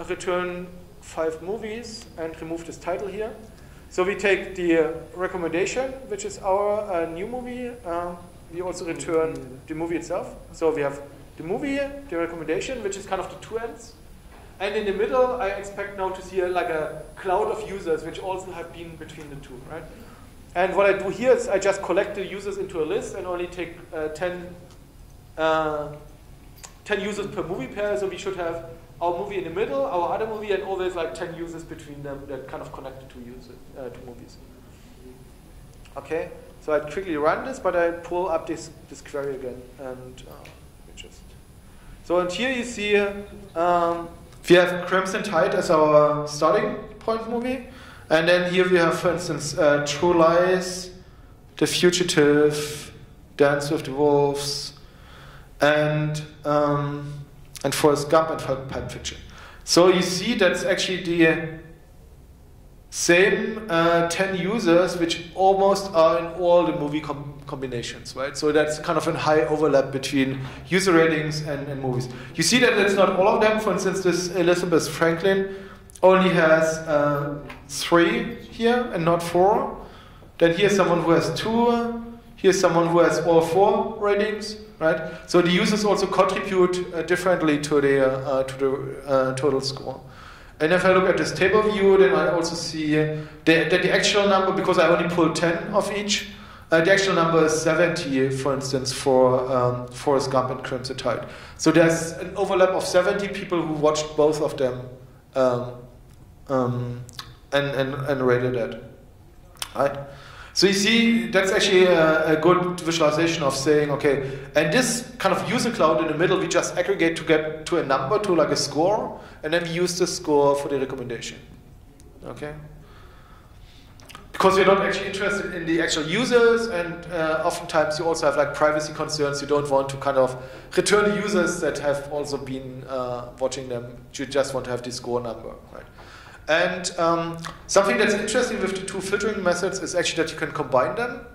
return 5 movies, and remove this title here. So we take the recommendation, which is our new movie. We also return the movie itself. So we have the movie, the recommendation, which is kind of the two ends. And in the middle, I expect now to see like a cloud of users, which also have been between the two, right? And what I do here is I just collect the users into a list and only take 10 users per movie pair. So we should have our movie in the middle, our other movie, and always like 10 users between them that kind of connect the two movies. Okay, so I quickly run this, but I pull up this query again, and so and here you see we have Crimson Tide as our starting point movie, and then here we have, for instance, True Lies, The Fugitive, Dance with the Wolves, and Forrest Gump and Pulp Fiction. So you see that's actually the same 10 users which almost are in all the movie combinations, right? So that's kind of a high overlap between user ratings and movies. You see that it's not all of them. For instance, this Elizabeth Franklin only has 3 here and not 4. Then here's someone who has 2. Here's someone who has all 4 ratings, right? So the users also contribute differently to the total score. And if I look at this table view, then I also see that the actual number, because I only pulled 10 of each, the actual number is 70, for instance, for Forrest Gump and Crimson Tide. So there's an overlap of 70 people who watched both of them and rated it. Right? So you see, that's actually a good visualization of saying, okay, and this kind of user cloud in the middle, we just aggregate to get to a number, to like a score, and then we use the score for the recommendation. Okay? because you're not actually interested in the actual users, and oftentimes you also have like privacy concerns. You don't want to kind of return the users that have also been watching them. You just want to have the score number, right? And something that's interesting with the two filtering methods is actually that you can combine them.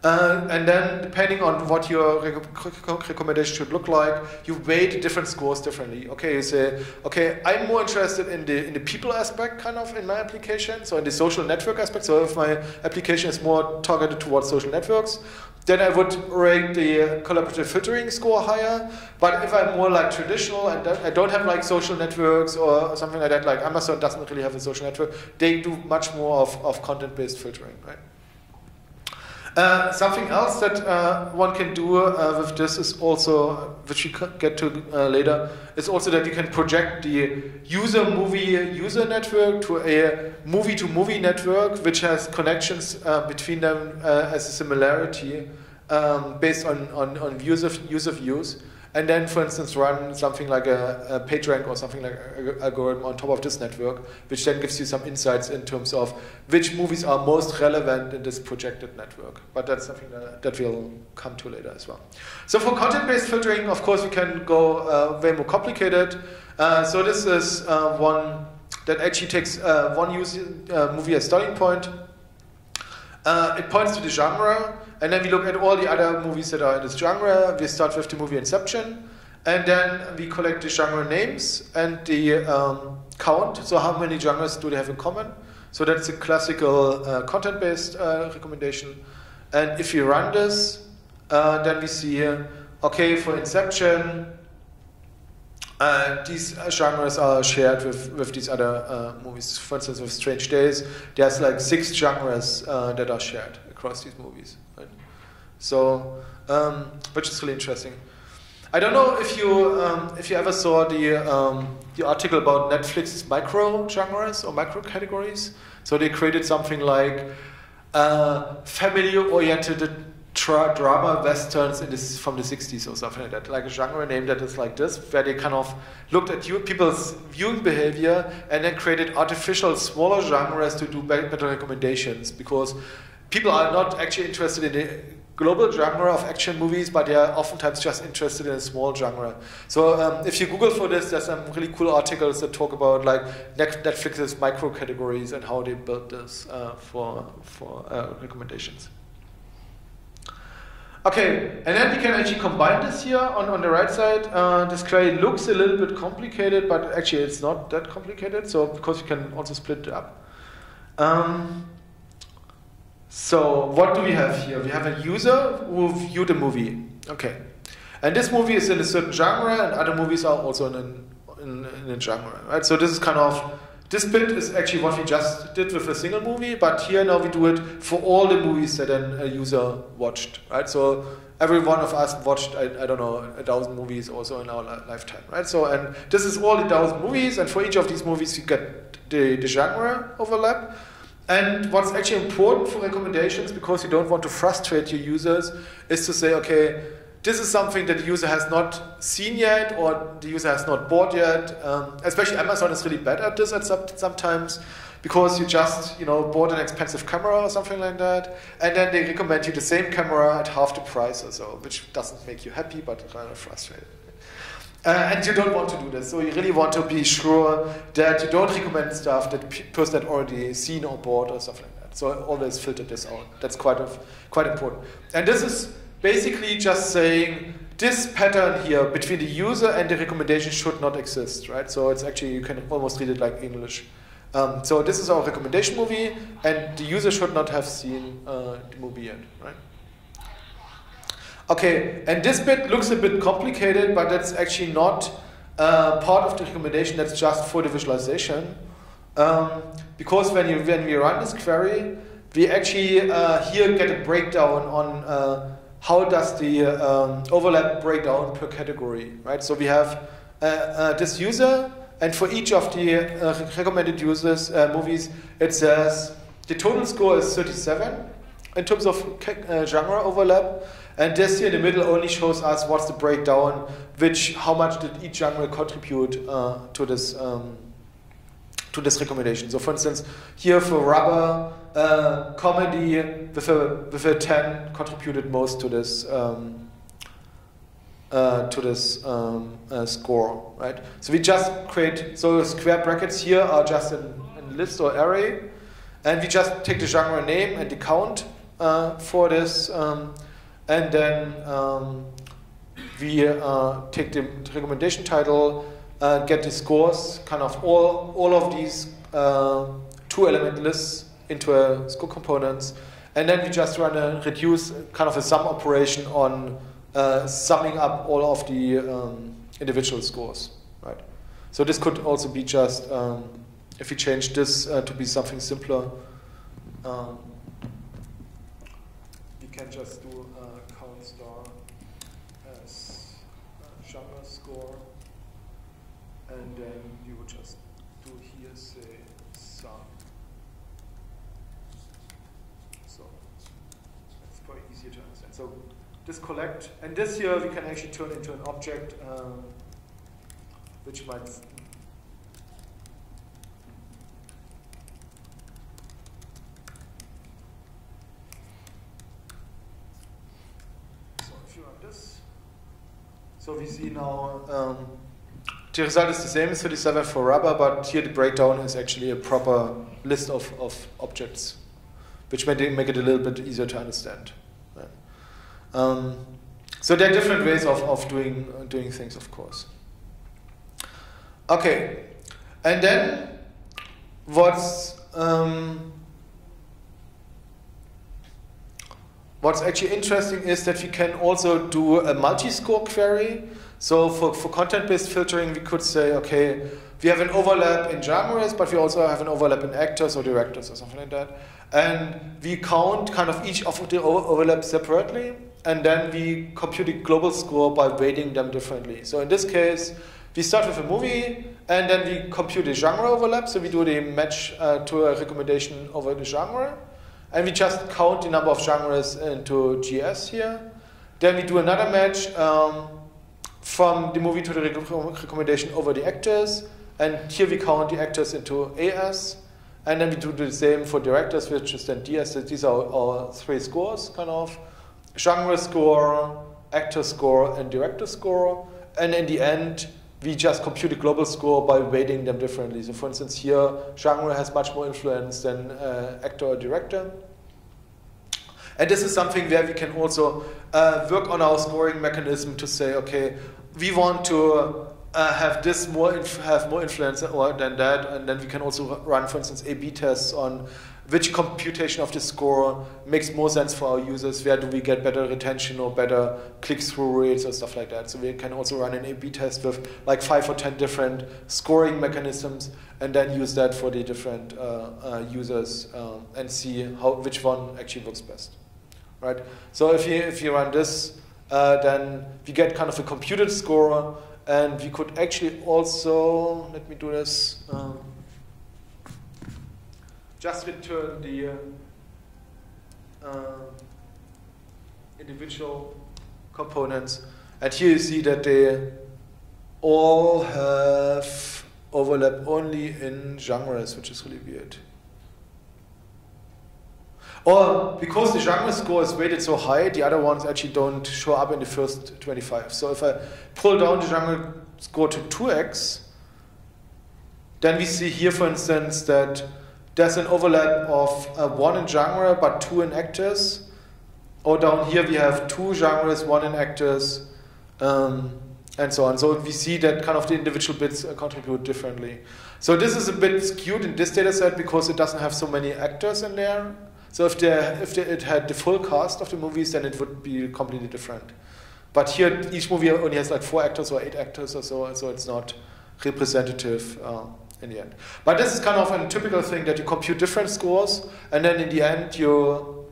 And then, depending on what your recommendation should look like, you weight different scores differently. Okay, you say, okay, I'm more interested in the people aspect, kind of, in my application, so in the social network aspect. So if my application is more targeted towards social networks, then I would rate the collaborative filtering score higher. But if I'm more like traditional and I don't have like social networks or something like that, like Amazon doesn't really have a social network, they do much more of content-based filtering, right? Something else that one can do with this is also, which we get to later, is also that you can project the user network to a movie-to-movie network, which has connections between them as a similarity based on user views. And then, for instance, run something like a PageRank or something like an algorithm on top of this network, which then gives you some insights in terms of which movies are most relevant in this projected network. But that's something that we'll come to later as well. So for content-based filtering, of course, we can go way more complicated. So this is one that actually takes one movie as starting point. It points to the genre, and then we look at all the other movies that are in this genre. We start with the movie Inception, and then we collect the genre names and the count. So how many genres do they have in common? So that's a classical content-based recommendation. And if you run this, then we see here, okay, for Inception, these genres are shared with these other movies. For instance, with Strange Days, there's like 6 genres that are shared across these movies. Right? So, which is really interesting. I don't know if you ever saw the article about Netflix's micro genres or micro categories. So they created something like family-oriented drama westerns from the 60s or something like that, like a genre name that is like this, where they kind of looked at people's viewing behavior and then created artificial smaller genres to do better recommendations, because people are not actually interested in the global genre of action movies, but they are oftentimes just interested in a small genre. So if you Google for this, there's some really cool articles that talk about like Netflix's micro categories and how they built this for recommendations. Okay, and then we can actually combine this here on the right side. This query looks a little bit complicated, but actually it's not that complicated, so because you can also split it up. So what do we have here? We have a user who viewed a movie. Okay, and this movie is in a certain genre, and other movies are also in a genre, right? So this is kind of, this bit is actually what we just did with a single movie, but here now we do it for all the movies that a user watched, right? So every one of us watched, I don't know, 1,000 movies also in our lifetime, right? So, and this is all the 1,000 movies, and for each of these movies you get the genre overlap. And what's actually important for recommendations, because you don't want to frustrate your users, is to say, okay, this is something that the user has not seen yet, or the user has not bought yet. Especially Amazon is really bad at this sometimes, because you just bought an expensive camera or something like that, and then they recommend you the same camera at half the price or so, which doesn't make you happy, but rather frustrated. And you don't want to do this, so you really want to be sure that you don't recommend stuff that person had already seen or bought or stuff like that. So always filter this out. That's quite important. And this is basically just saying this pattern here between the user and the recommendation should not exist, right? So it's actually, you can almost read it like English. So this is our recommendation movie, and the user should not have seen the movie yet, right? Okay, and this bit looks a bit complicated, but that's actually not part of the recommendation. That's just for the visualization. Because when we run this query, we actually here get a breakdown on how does the overlap break down per category, right? So we have this user, and for each of the recommended users movies, it says the total score is 37 in terms of genre overlap. And this here in the middle only shows us what's the breakdown, how much did each genre contribute to this to this recommendation. So for instance, here for rubber, comedy with a 10 contributed most to this score, right? So we just create, so square brackets here are just a list or array, and we just take the genre name and the count for this, and then we take the recommendation title, get the scores, kind of all of these 2-element lists into a score components, and then we just run a reduce, kind of a sum operation on summing up all of the individual scores, right? So this could also be just, if we change this to be something simpler, we can just do count star as genre score, and then you would just do here, say, sum. So it's probably easier to understand. So this collect, and this here we can actually turn into an object which might so we see now the result is the same as 37 for rubber, but here the breakdown is actually a proper list of objects, which make it a little bit easier to understand. Right? So there are different ways of doing things, of course. Okay, and then what's actually interesting is that we can also do a multi-score query. So for content-based filtering, we could say, okay, we have an overlap in genres, but we also have an overlap in actors or directors or something like that. And we count kind of each of the overlaps separately, and then we compute a global score by weighting them differently. So in this case, we start with a movie, and then we compute a genre overlap. So we do the match to a recommendation over the genre. And we just count the number of genres into GS here. Then we do another match from the movie to the recommendation over the actors. And here we count the actors into AS. And then we do the same for directors, which is then DS. So these are our three scores, kind of. Genre score, actor score, and director score. And in the end, we just compute a global score by weighting them differently. So for instance, here, genre has much more influence than actor or director. And this is something where we can also work on our scoring mechanism to say, okay, we want to have this have more influence than that, and then we can also run, for instance, A/B tests on which computation of the score makes more sense for our users, where do we get better retention or better click-through rates or stuff like that. So we can also run an A/B test with like 5 or 10 different scoring mechanisms, and then use that for the different users and see which one actually works best. Right? So if you run this, then we get kind of a computed score, and we could actually also, let me do this, just return the individual components. And here you see that they all have overlap only in genres, which is really weird. Or because the genre score is weighted so high, the other ones actually don't show up in the first 25. So if I pull down the genre score to 2x, then we see here, for instance, that there's an overlap of 1 in genre, but 2 in actors. Or down here we have 2 genres, 1 in actors, and so on. So we see that kind of the individual bits contribute differently. So this is a bit skewed in this data set because it doesn't have so many actors in there. So if it had the full cast of the movies, then it would be completely different. But here, each movie only has like 4 actors or 8 actors or so it's not representative in the end. But this is kind of a typical thing that you compute different scores, and then in the end you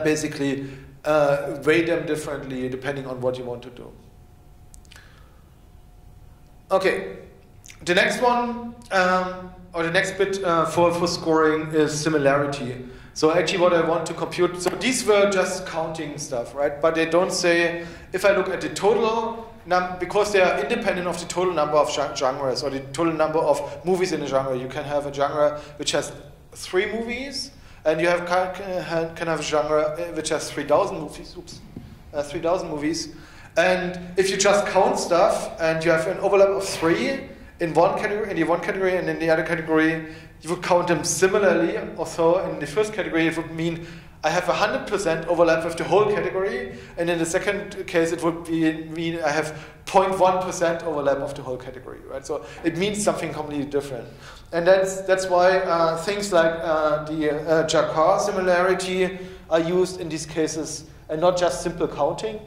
basically weight them differently depending on what you want to do. Okay, the next one, or the next bit for scoring is similarity. So actually what I want to compute, so these were just counting stuff, right? But they don't say, if I look at the total because they are independent of the total number of genres or the total number of movies in a genre. You can have a genre which has 3 movies, and you can have a genre which has 3,000 movies. 3,000 movies. And if you just count stuff and you have an overlap of 3 in one category, and in the other category, you would count them similarly. Also, in the first category, it would mean I have 100% overlap with the whole category, and in the second case, it would mean I have 0.1% overlap of the whole category, right? So it means something completely different, and that's why things like the Jacquard similarity are used in these cases, and not just simple counting.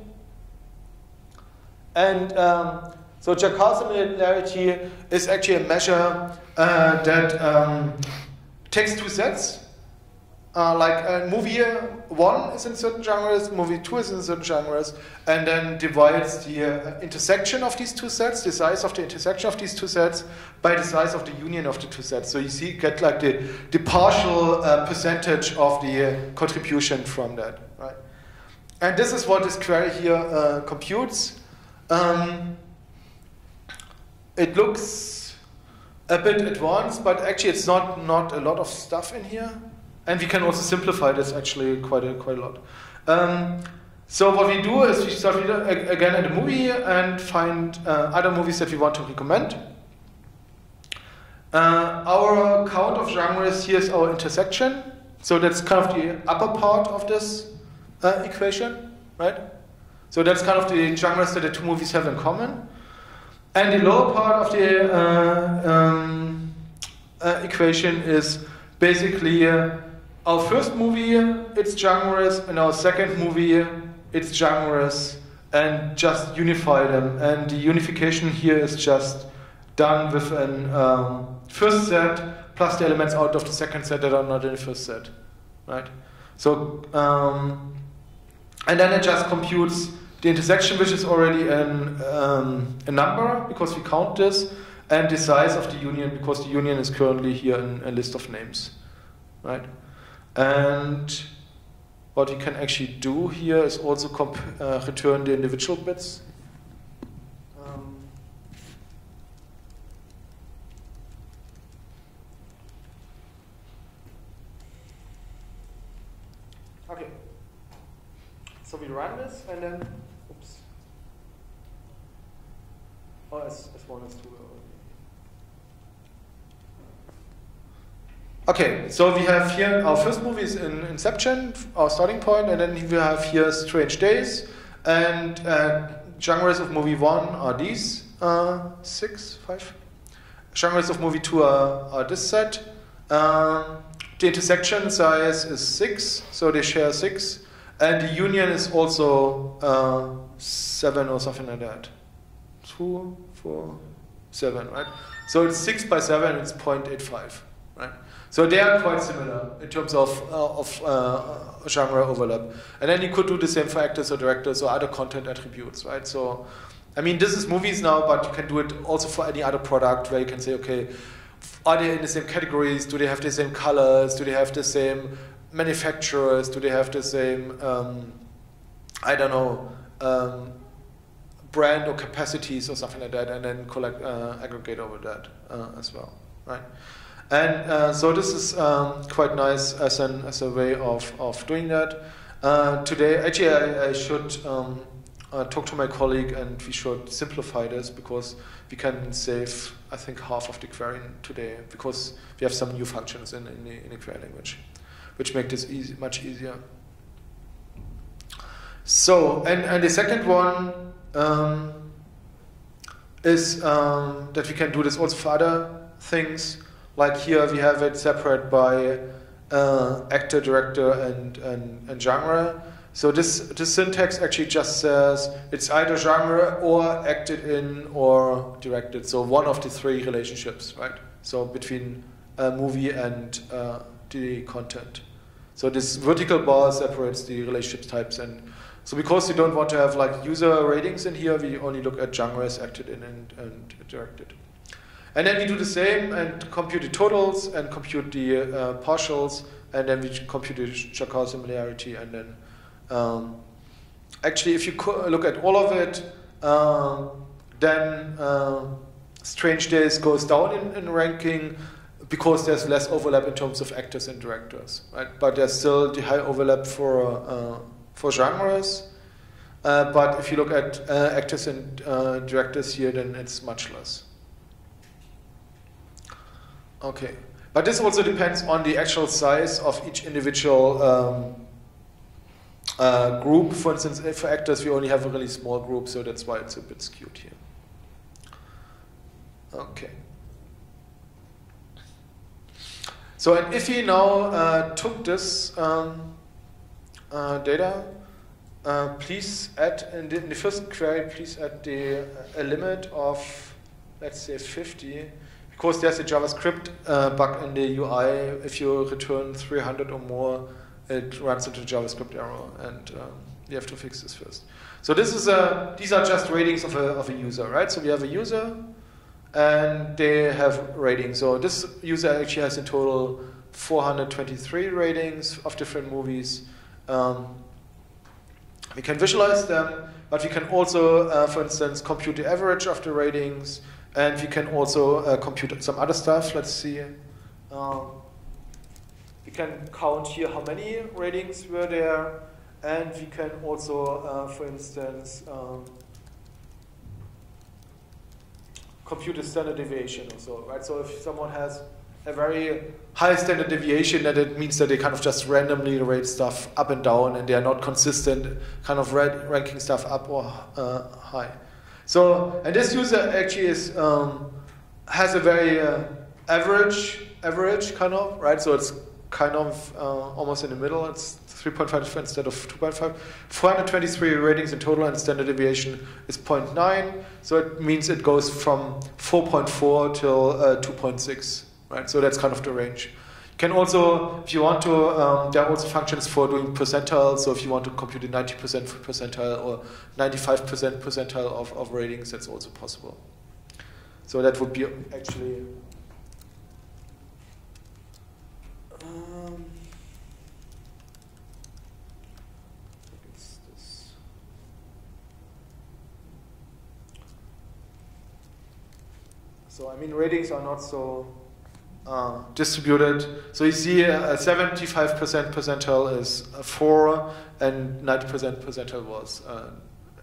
And so Jacquard similarity is actually a measure that takes 2 sets. Like movie 1 is in certain genres, movie 2 is in certain genres, and then divides the intersection of these 2 sets, the size of the intersection of these 2 sets, by the size of the union of the 2 sets. So you get like the partial percentage of the contribution from that, right? And this is what this query here computes. It looks a bit advanced, but actually it's not a lot of stuff in here. And we can also simplify this actually quite a lot. So what we do is we start again at a movie and find other movies that we want to recommend. Our count of genres here is our intersection. So that's kind of the upper part of this equation, right? So that's kind of the genres that the 2 movies have in common. And the lower part of the equation is basically our first movie, its genres, and our second movie, its genres, and just unify them. And the unification here is just done with an first set plus the elements out of the second set that are not in the first set, right? So, and then it just computes the intersection, which is already a number, because we count this, and the size of the union, because the union is currently here in a list of names, right? And what you can actually do here is also return the individual bits. Okay. So we run this, and then, oops. Oh, S1, S2. Okay, so we have here our first movie is in Inception, our starting point, and then we have here Strange Days, and genres of movie 1 are these 5. Genres of movie 2 are this set. The intersection size is 6, so they share 6, and the union is also 7 or something like that. 2, 4, 7, right? So it's 6 by 7, it's 0.85, right? So they are quite similar in terms of genre overlap. And then you could do the same for actors or directors or other content attributes, right? So, I mean, this is movies now, but you can do it also for any other product where you can say, okay, are they in the same categories? Do they have the same colors? Do they have the same manufacturers? Do they have the same, I don't know, brand or capacities or something like that, and then aggregate over that as well, right? And so this is quite nice as a way of doing that. Today, actually, I should talk to my colleague, and we should simplify this, because we can save, I think, half of the query today, because we have some new functions in the query language, which make this much easier. So, and the second one is that we can do this also for other things. Like here we have it separate by actor, director, and genre. So this syntax actually just says it's either genre or acted in or directed. So one of the 3 relationships, right? So between a movie and the content. So this vertical bar separates the relationship types. And so because we don't want to have like user ratings in here, we only look at genres, acted in and directed. And then we do the same and compute the totals and compute the partials, and then we compute the Jacquard similarity, and then actually if you look at all of it, then Strange Days goes down in ranking because there's less overlap in terms of actors and directors, right? But there's still the high overlap for genres. But if you look at actors and directors here, then it's much less. Okay, but this also depends on the actual size of each individual group. For instance, for actors, we only have a really small group, so that's why it's a bit skewed here. Okay. So, and if we now took this data, please add, in the first query, please add a limit of, let's say, 50, because there's a JavaScript bug in the UI. If you return 300 or more, it runs into JavaScript error, and you have to fix this first. So this is these are just ratings of a user, right? So we have a user, and they have ratings. So this user actually has in total 423 ratings of different movies. We can visualize them, but we can also, for instance, compute the average of the ratings, and we can also compute some other stuff. Let's see. We can count here how many ratings were there, and we can also, for instance, compute the standard deviation or so, right? So if someone has a very high standard deviation, that it means that they kind of just randomly rate stuff up and down, and they are not consistent, kind of ranking stuff up or high. So, and this user actually is has a very average kind of, right? So it's kind of almost in the middle. It's 3.5 instead of 2.5. 423 ratings in total, and standard deviation is 0.9. So it means it goes from 4.4 till 2.6, right? So that's kind of the range. You can also, if you want to, there are also functions for doing percentiles. So if you want to compute a 90% percentile or 95% percentile of ratings, that's also possible. So that would be actually. So I mean, ratings are not so distributed. So you see, 75% percentile is 4, and 90% percentile was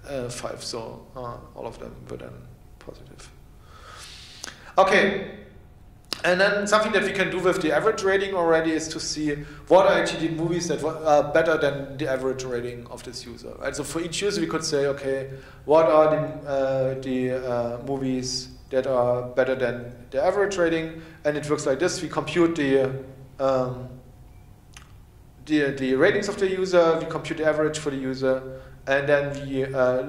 5. So all of them were then positive. Okay. And then something that we can do with the average rating already is to see what are actually the movies that are better than the average rating of this user. Right? So for each user, we could say, okay, what are the movies that are better than the average rating? And it works like this: we compute the ratings of the user, we compute the average for the user, and then we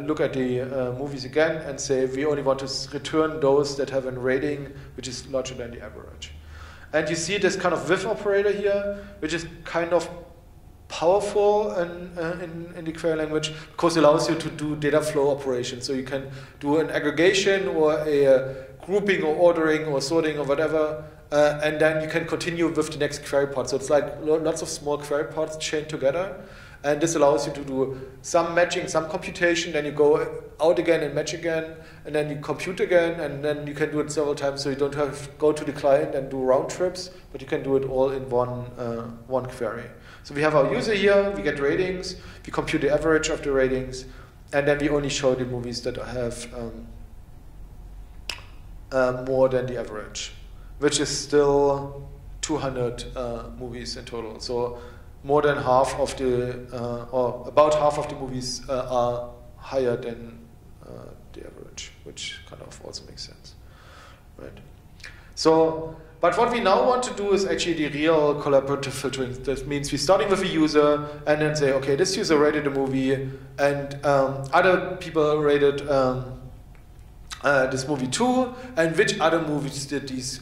look at the movies again and say we only want to return those that have a rating which is larger than the average. And you see this kind of with operator here, which is kind of powerful in the query language, because it allows you to do data flow operations. So you can do an aggregation or a grouping or ordering or sorting or whatever, and then you can continue with the next query pod. So it's like lots of small query pods chained together. And this allows you to do some matching, some computation, then you go out again and match again, and then you compute again, and then you can do it several times, so you don't have to go to the client and do round trips, but you can do it all in one query. So we have our user here, we get ratings, we compute the average of the ratings, and then we only show the movies that have more than the average, which is still 200 movies in total. So more than half of the, or about half of the movies are higher than the average, which kind of also makes sense, right? So, but what we now want to do is actually the real collaborative filtering. That means we're starting with a user and then say, okay, this user rated a movie, and other people rated this movie too, and which other movies did these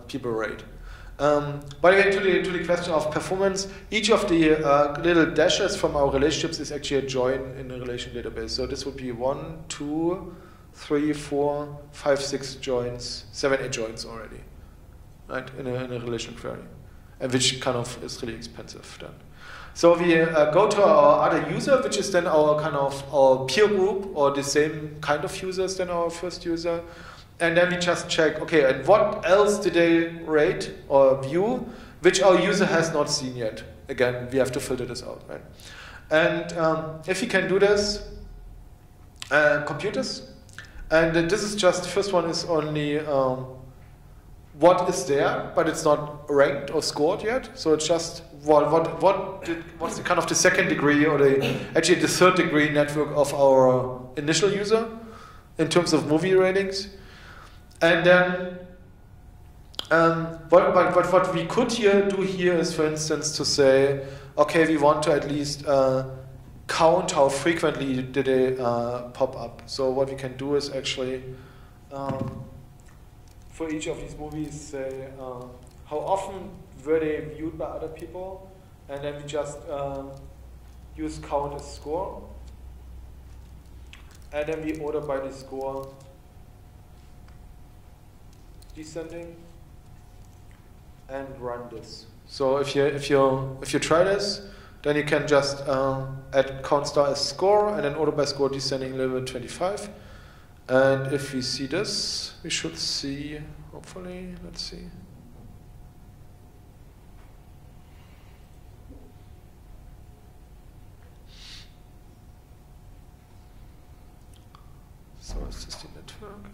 people rate? But again, to the question of performance, each of the little dashes from our relationships is actually a join in a relation database. So this would be 1, 2, 3, 4, 5, 6 joins, 7, 8 joins already, right, in a relation query, and which kind of is really expensive then. So we go to our other user, which is then our kind of our peer group or the same kind of users than our first user. And then we just check, okay, and what else did they rate or view, which our user has not seen yet. Again, we have to filter this out, right? And if we can do this, compute this. And this is just, the first one is only what is there, but it's not ranked or scored yet. So it's just what's the kind of the second degree or actually the third degree network of our initial user in terms of movie ratings. And then what we could do here is, for instance, to say, okay, we want to at least count how frequently did they pop up. So what we can do is actually, for each of these movies, say how often were they viewed by other people, and then we just use count as score, and then we order by the score descending, and run this. So if you try this, then you can just add count star as score and then order by score descending level 25. And if we see this, we should see, hopefully, let's see. So is this the network again?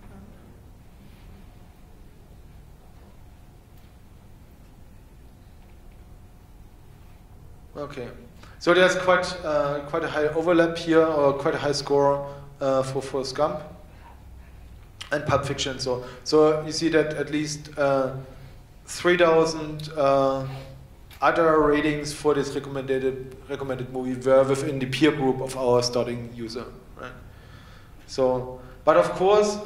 Okay, so there's quite a high overlap here, or quite a high score for Scump and Pulp Fiction. So you see that at least 3,000 other ratings for this recommended movie were within the peer group of our starting user, right? So, but of course,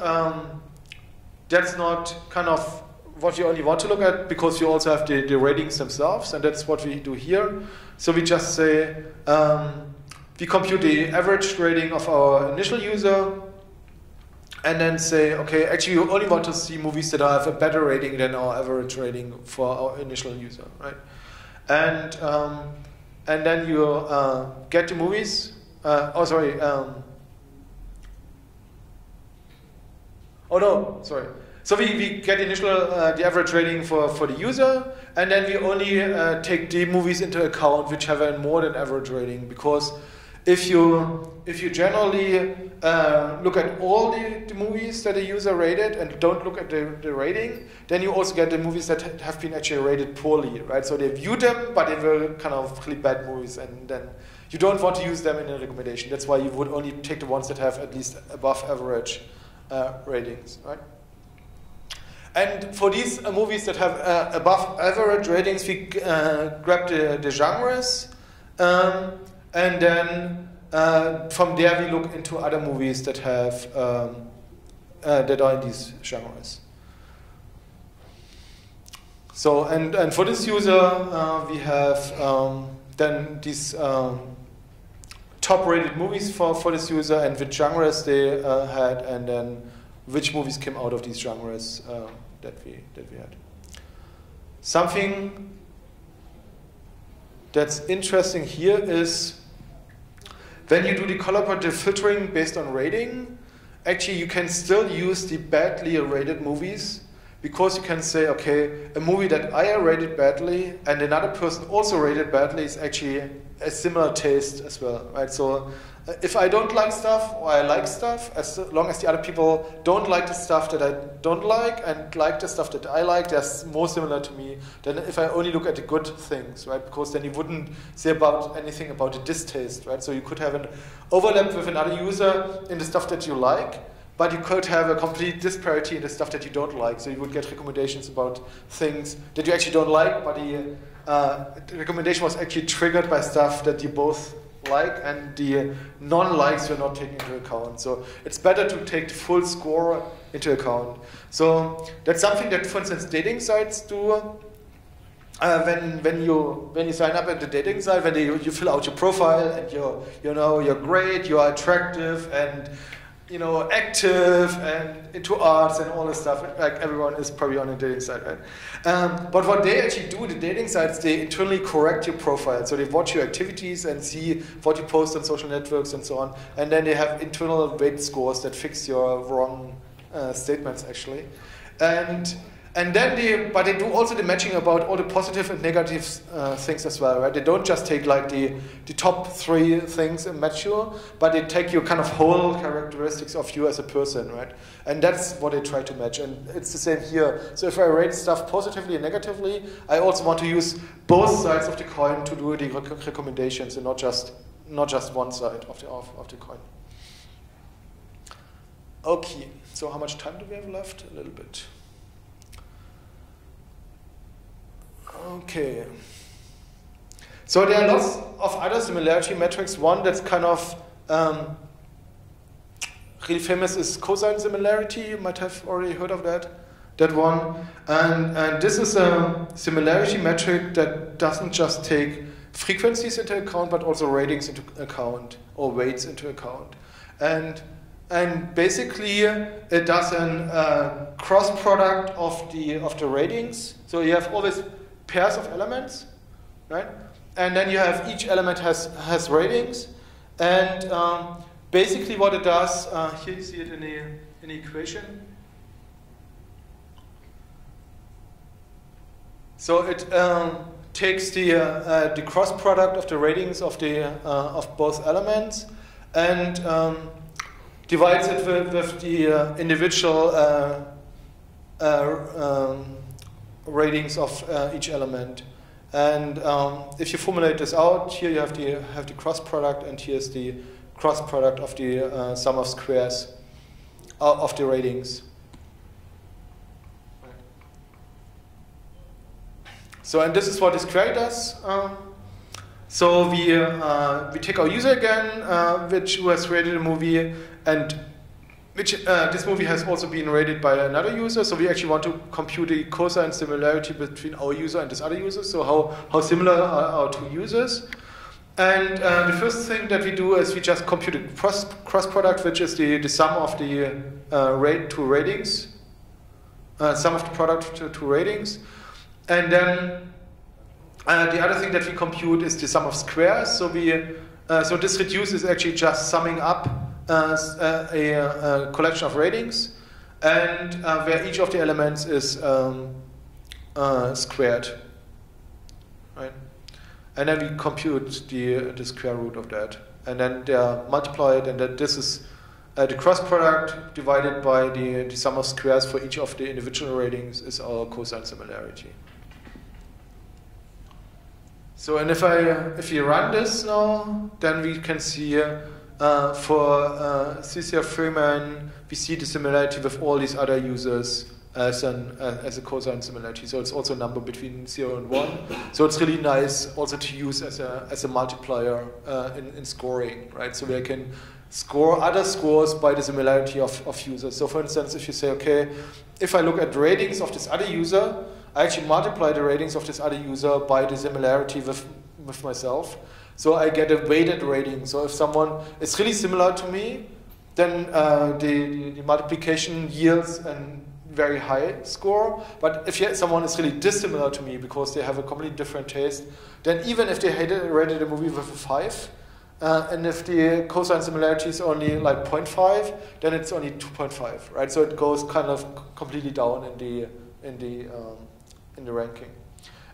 that's not kind of what you only want to look at, because you also have the ratings themselves, and that's what we do here. So we just say, we compute the average rating of our initial user, and then say, okay, actually you only want to see movies that have a better rating than our average rating for our initial user, right? And then you get the movies, So we get the average rating for the user, and then we only take the movies into account which have a more than average rating, because if you generally look at all the movies that a user rated and don't look at the rating, then you also get the movies that have been actually rated poorly, right? So they view them, but they were kind of really bad movies, and then you don't want to use them in a recommendation. That's why you would only take the ones that have at least above average ratings, right? And for these movies that have above average ratings, we grab the genres, and then from there we look into other movies that have that are in these genres. So and for this user, we have then these top-rated movies for this user and which genres they had, and then which movies came out of these genres that we had. Something that's interesting here is when you do the collaborative filtering based on rating, actually you can still use the badly rated movies, because you can say, okay, a movie that I rated badly and another person also rated badly is actually a similar taste as well, right? So if I don't like stuff or I like stuff, as long as the other people don't like the stuff that I don't like and like the stuff that I like, they're more similar to me than if I only look at the good things, right? Because then you wouldn't say anything about the distaste, right? So you could have an overlap with another user in the stuff that you like, but you could have a complete disparity in the stuff that you don't like. So you would get recommendations about things that you actually don't like, but the recommendation was actually triggered by stuff that you both like, and the non-likes were not taken into account. So it's better to take the full score into account. So that's something that, for instance, dating sites do. When you sign up at the dating site, when you fill out your profile and you're great, you're attractive, and active and into arts and all this stuff. Like everyone is probably on a dating site, right? But what they actually do, the dating sites, they internally correct your profile. So they watch your activities and see what you post on social networks and so on. And then they have internal weight scores that fix your wrong statements actually. And then they do also the matching about all the positive and negative things as well, right? They don't just take like the top 3 things and match you, but they take your kind of whole characteristics of you as a person, right? And that's what they try to match. And it's the same here. So if I rate stuff positively and negatively, I also want to use both sides of the coin to do the recommendations and not just one side of the coin. Okay, so how much time do we have left? A little bit. Okay. So there are lots of other similarity metrics. One that's kind of really famous is cosine similarity. You might have already heard of that one. And this is a similarity metric that doesn't just take frequencies into account, but also ratings into account or weights into account. And basically, it does a cross product of the ratings. So you have always pairs of elements, right? And then you have each element has ratings, and basically what it does here you see it in the equation. So it takes the cross product of the ratings of both elements and divides it with the individual ratings of each element. And if you formulate this out, here you have the cross product, and here's the cross product of the sum of squares of the ratings. So, and this is what this query does. So we take our user again, who has rated a movie, and this movie has also been rated by another user. So we actually want to compute the cosine similarity between our user and this other user. So how similar are our 2 users? And the first thing that we do is we just compute a cross product, which is the sum of the 2 ratings, sum of the product to 2 ratings. And then the other thing that we compute is the sum of squares. So so this reduce is actually just summing up a collection of ratings, and where each of the elements is squared, right? And then we compute the square root of that, and then they are multiplied, and then this is the cross product divided by the sum of squares for each of the individual ratings is our cosine similarity. So, and if you run this now, then we can see for CCF Freeman, we see the similarity with all these other users as a cosine similarity. So it's also a number between 0 and 1. So it's really nice also to use as a multiplier in scoring, right? So we can score other scores by the similarity of users. So for instance, if you say, okay, if I look at ratings of this other user, I actually multiply the ratings of this other user by the similarity with myself. So I get a weighted rating. So if someone is really similar to me, then the multiplication yields a very high score. But if someone is really dissimilar to me because they have a completely different taste, then even if they rated a movie with a 5, and if the cosine similarity is only like 0.5, then it's only 2.5, right? So it goes kind of completely down in the ranking.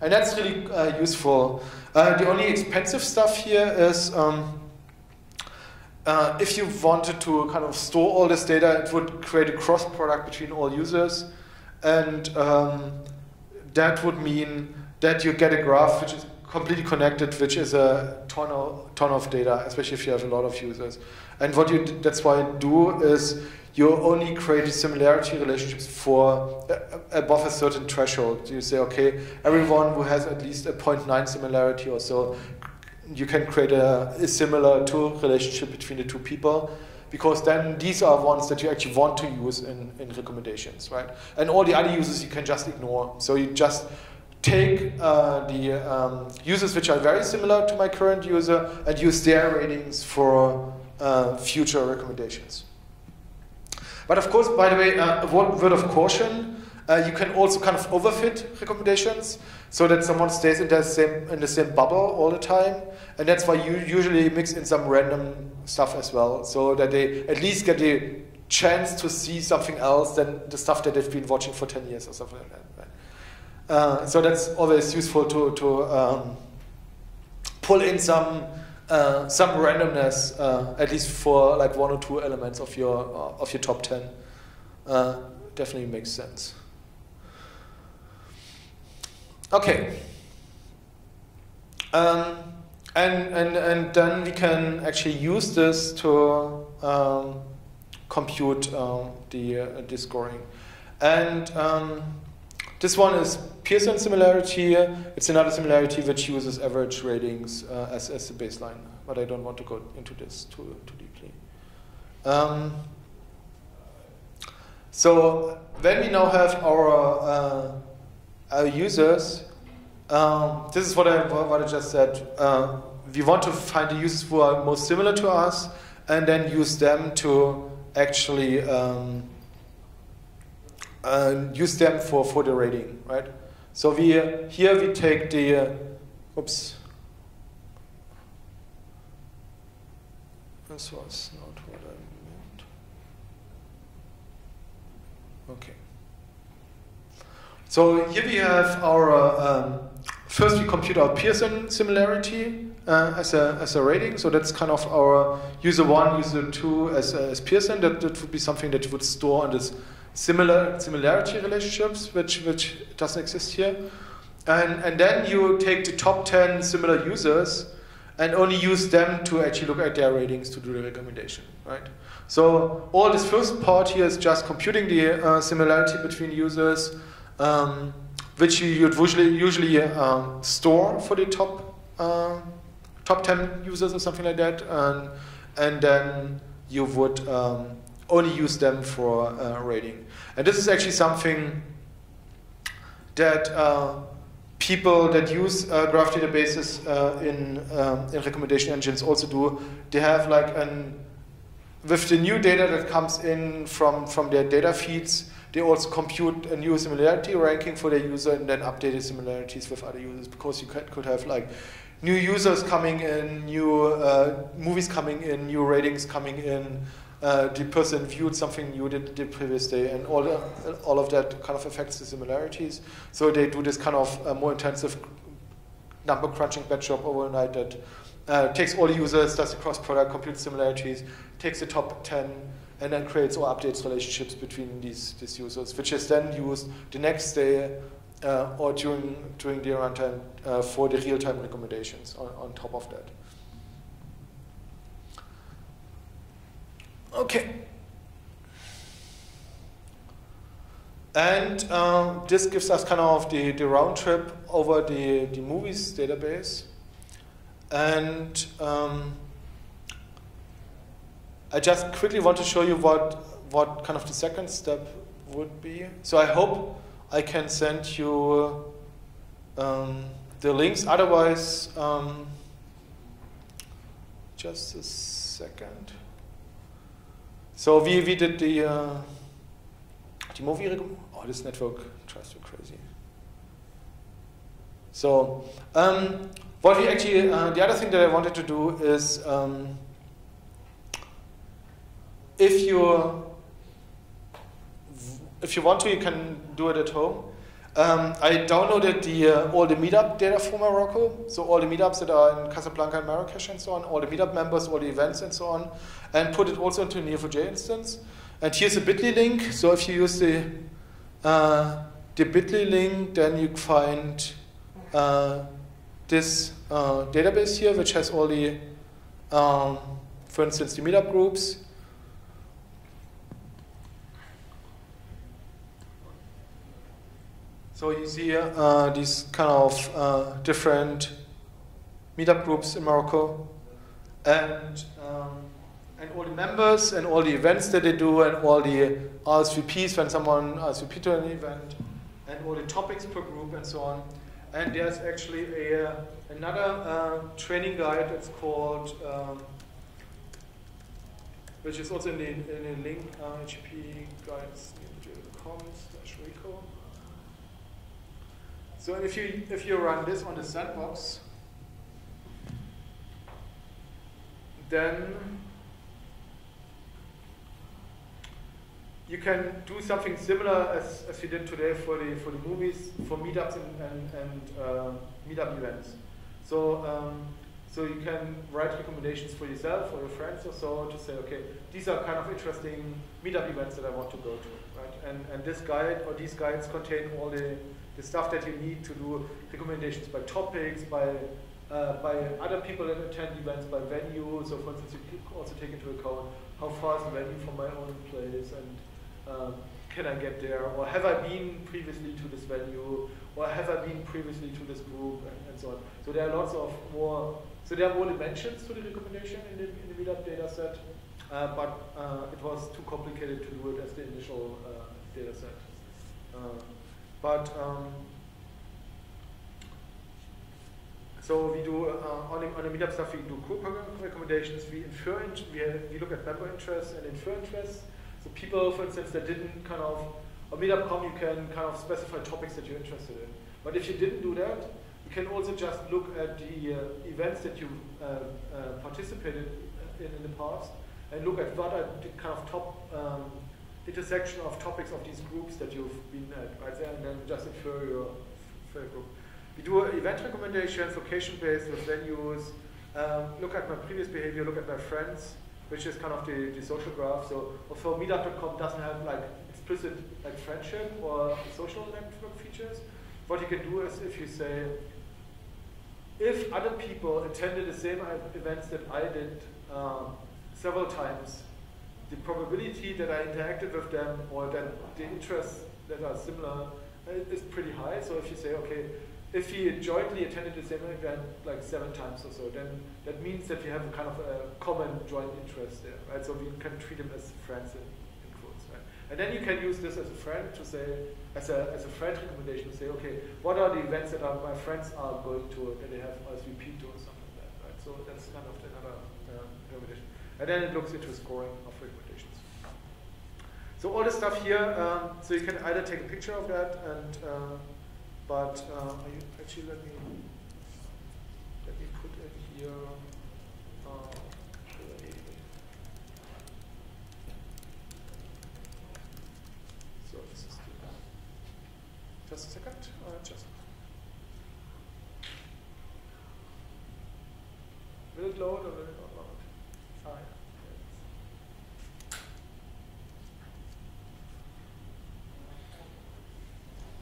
And that's really useful. The only expensive stuff here is if you wanted to kind of store all this data, it would create a cross product between all users. And that would mean that you get a graph which is completely connected, which is a ton of data, especially if you have a lot of users. And that's why you do is you only create similarity relationships for above a certain threshold. You say, okay, everyone who has at least a 0.9 similarity or so, you can create a similar to relationship between the 2 people, because then these are ones that you actually want to use in recommendations, right? And all the other users you can just ignore. So you just take the users which are very similar to my current user and use their ratings for future recommendations. But of course, by the way, a word of caution, you can also kind of overfit recommendations so that someone stays in the same bubble all the time. And that's why you usually mix in some random stuff as well, so that they at least get the chance to see something else than the stuff that they've been watching for 10 years or something like that. Right? So that's always useful to pull in some randomness, at least for like 1 or 2 elements of your top 10. Definitely makes sense. Okay. And then we can actually use this to compute the scoring. And this one is Pearson similarity. It's another similarity which uses average ratings as the baseline, but I don't want to go into this too deeply. So when we now have our users, this is what I just said. We want to find the users who are most similar to us, and then use them to actually use them for the rating, right? So here we take the oops. This was not what I meant. Okay. So here we have our first we compute our Pearson similarity as a rating. So that's kind of our user 1, user 2 as Pearson. That would be something that you would store on this similarity relationships, which doesn't exist here. And then you take the top 10 similar users and only use them to actually look at their ratings to do the recommendation, right? So all this first part here is just computing the similarity between users, which you would usually store for the top 10 users or something like that, and then you would only use them for rating. And this is actually something that people that use graph databases in recommendation engines also do. They have like with the new data that comes in from their data feeds, they also compute a new similarity ranking for their user and then update the similarities with other users, because you could have like new users coming in, new movies coming in, new ratings coming in. The person viewed something new the previous day, and all of that kind of affects the similarities. So they do this kind of more intensive number crunching batch job overnight that takes all the users, does the cross product, computes similarities, takes the top 10, and then creates or updates relationships between these users, which is then used the next day or during the runtime for the real-time recommendations on top of that. Okay. And this gives us kind of the round trip over the movies database. And I just quickly want to show you what kind of the second step would be. So I hope I can send you the links. Otherwise, just a second. So we did the movie. Oh, this network drives me crazy. So what we actually the other thing that I wanted to do is if you want to, you can do it at home. I downloaded all the meetup data from Morocco, so all the meetups that are in Casablanca and Marrakesh and so on, all the meetup members, all the events and so on, and put it also into a NiaJ instance. And here's a bit.ly link. So if you use the bit.ly link, then you find this database here, which has all the, for instance, the meetup groups. So you see these kind of different meetup groups in Morocco, and all the members and all the events that they do, and all the RSVPs when someone RSVP to an event, and all the topics per group and so on. And there's actually another training guide that's called which is also in the link, HTTP guides.com/reco. So if you run this on the Sandbox, then you can do something similar as we did today for the movies, for meetups and meetup events. So you can write recommendations for yourself or your friends or so to say, okay, these are kind of interesting meetup events that I want to go to, right? And this guide or these guides contain all the stuff that you need to do recommendations by topics, by other people that attend events, by venue. So for instance, you can also take into account how far is the venue from my own place, and can I get there, or have I been previously to this venue, or have I been previously to this group, and so on. So there are lots of more. So there are more dimensions to the recommendation in the meetup data set, but it was too complicated to do it as the initial data set. So we do on the meetup stuff. We do group recommendations. We look at member interests and infer interests. So people, for instance, that didn't kind of on meetup.com, you can kind of specify topics that you're interested in. But if you didn't do that, you can also just look at the events that you participated in the past and look at what are the kind of top intersection of topics of these groups that you've been at, right there, and then just infer your group. We do event recommendations, location-based with venues, look at my previous behavior, look at my friends, which is kind of the social graph. So although meetup.com doesn't have like explicit like friendship or social network features, what you can do is if you say, if other people attended the same events that I did several times, the probability that I interacted with them or that the interests that are similar is pretty high. So if you say, okay, if we jointly attended the same event like 7 times or so, then that means that we have a kind of a common joint interest there, right? So we can treat them as friends in quotes, right? And then you can use this as a friend to say, as a friend recommendation to say, okay, what are the events that my friends are going to that they have RSVP to or something like that, right? So that's kind of another recommendation. And then it looks into scoring of recommendations. So all this stuff here, so you can either take a picture of that and actually let me put in here. So this is just a second. Will it load or will it not load? Ah, yeah.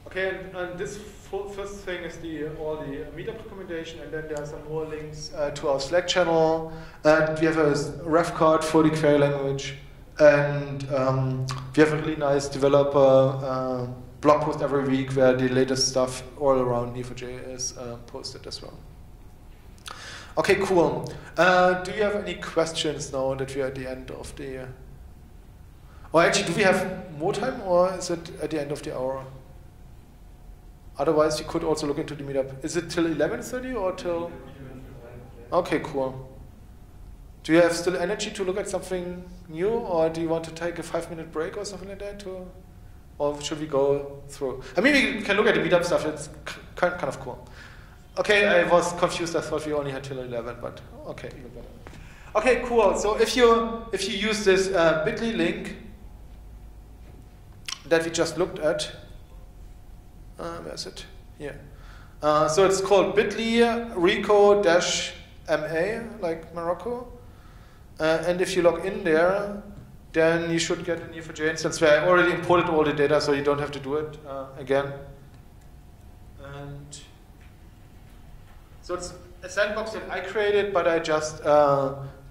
Okay, and this first thing is all the meetup recommendation, and then there are some more links to our Slack channel, and we have a ref card for the query language, and we have a really nice developer blog post every week where the latest stuff all around NiaJ is posted as well. Okay, cool. Do you have any questions now that we are at the end of the... Or actually, do we have more time, or is it at the end of the hour? Otherwise, you could also look into the meetup. Is it till 11:30 or till? Okay, cool. Do you have still energy to look at something new, or do you want to take a 5-minute break or something like that? Or should we go through? I mean, we can look at the meetup stuff. It's kind of cool. Okay, I was confused. I thought we only had till 11, but okay, even better. Okay, cool. So if you use this bit.ly link that we just looked at. Where is it? Here. So it's called bit.ly reco-ma, like Morocco. And if you log in there, then you should get a NiaJ instance where I already imported all the data, so you don't have to do it again. And so it's a sandbox that I created, but I just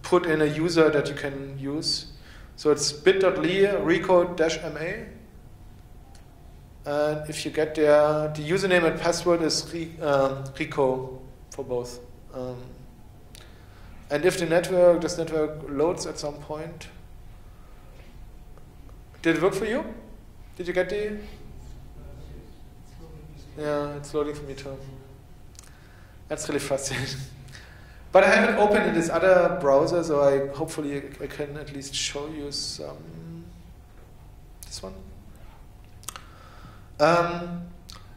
put in a user that you can use. So it's bit.ly reco-ma. And if you get there, the username and password is Rico for both. And if this network loads at some point, did it work for you? Did you get the? Yeah, it's loading for me too. That's really frustrating. But I have it open in this other browser, so hopefully I can at least show you some. This one.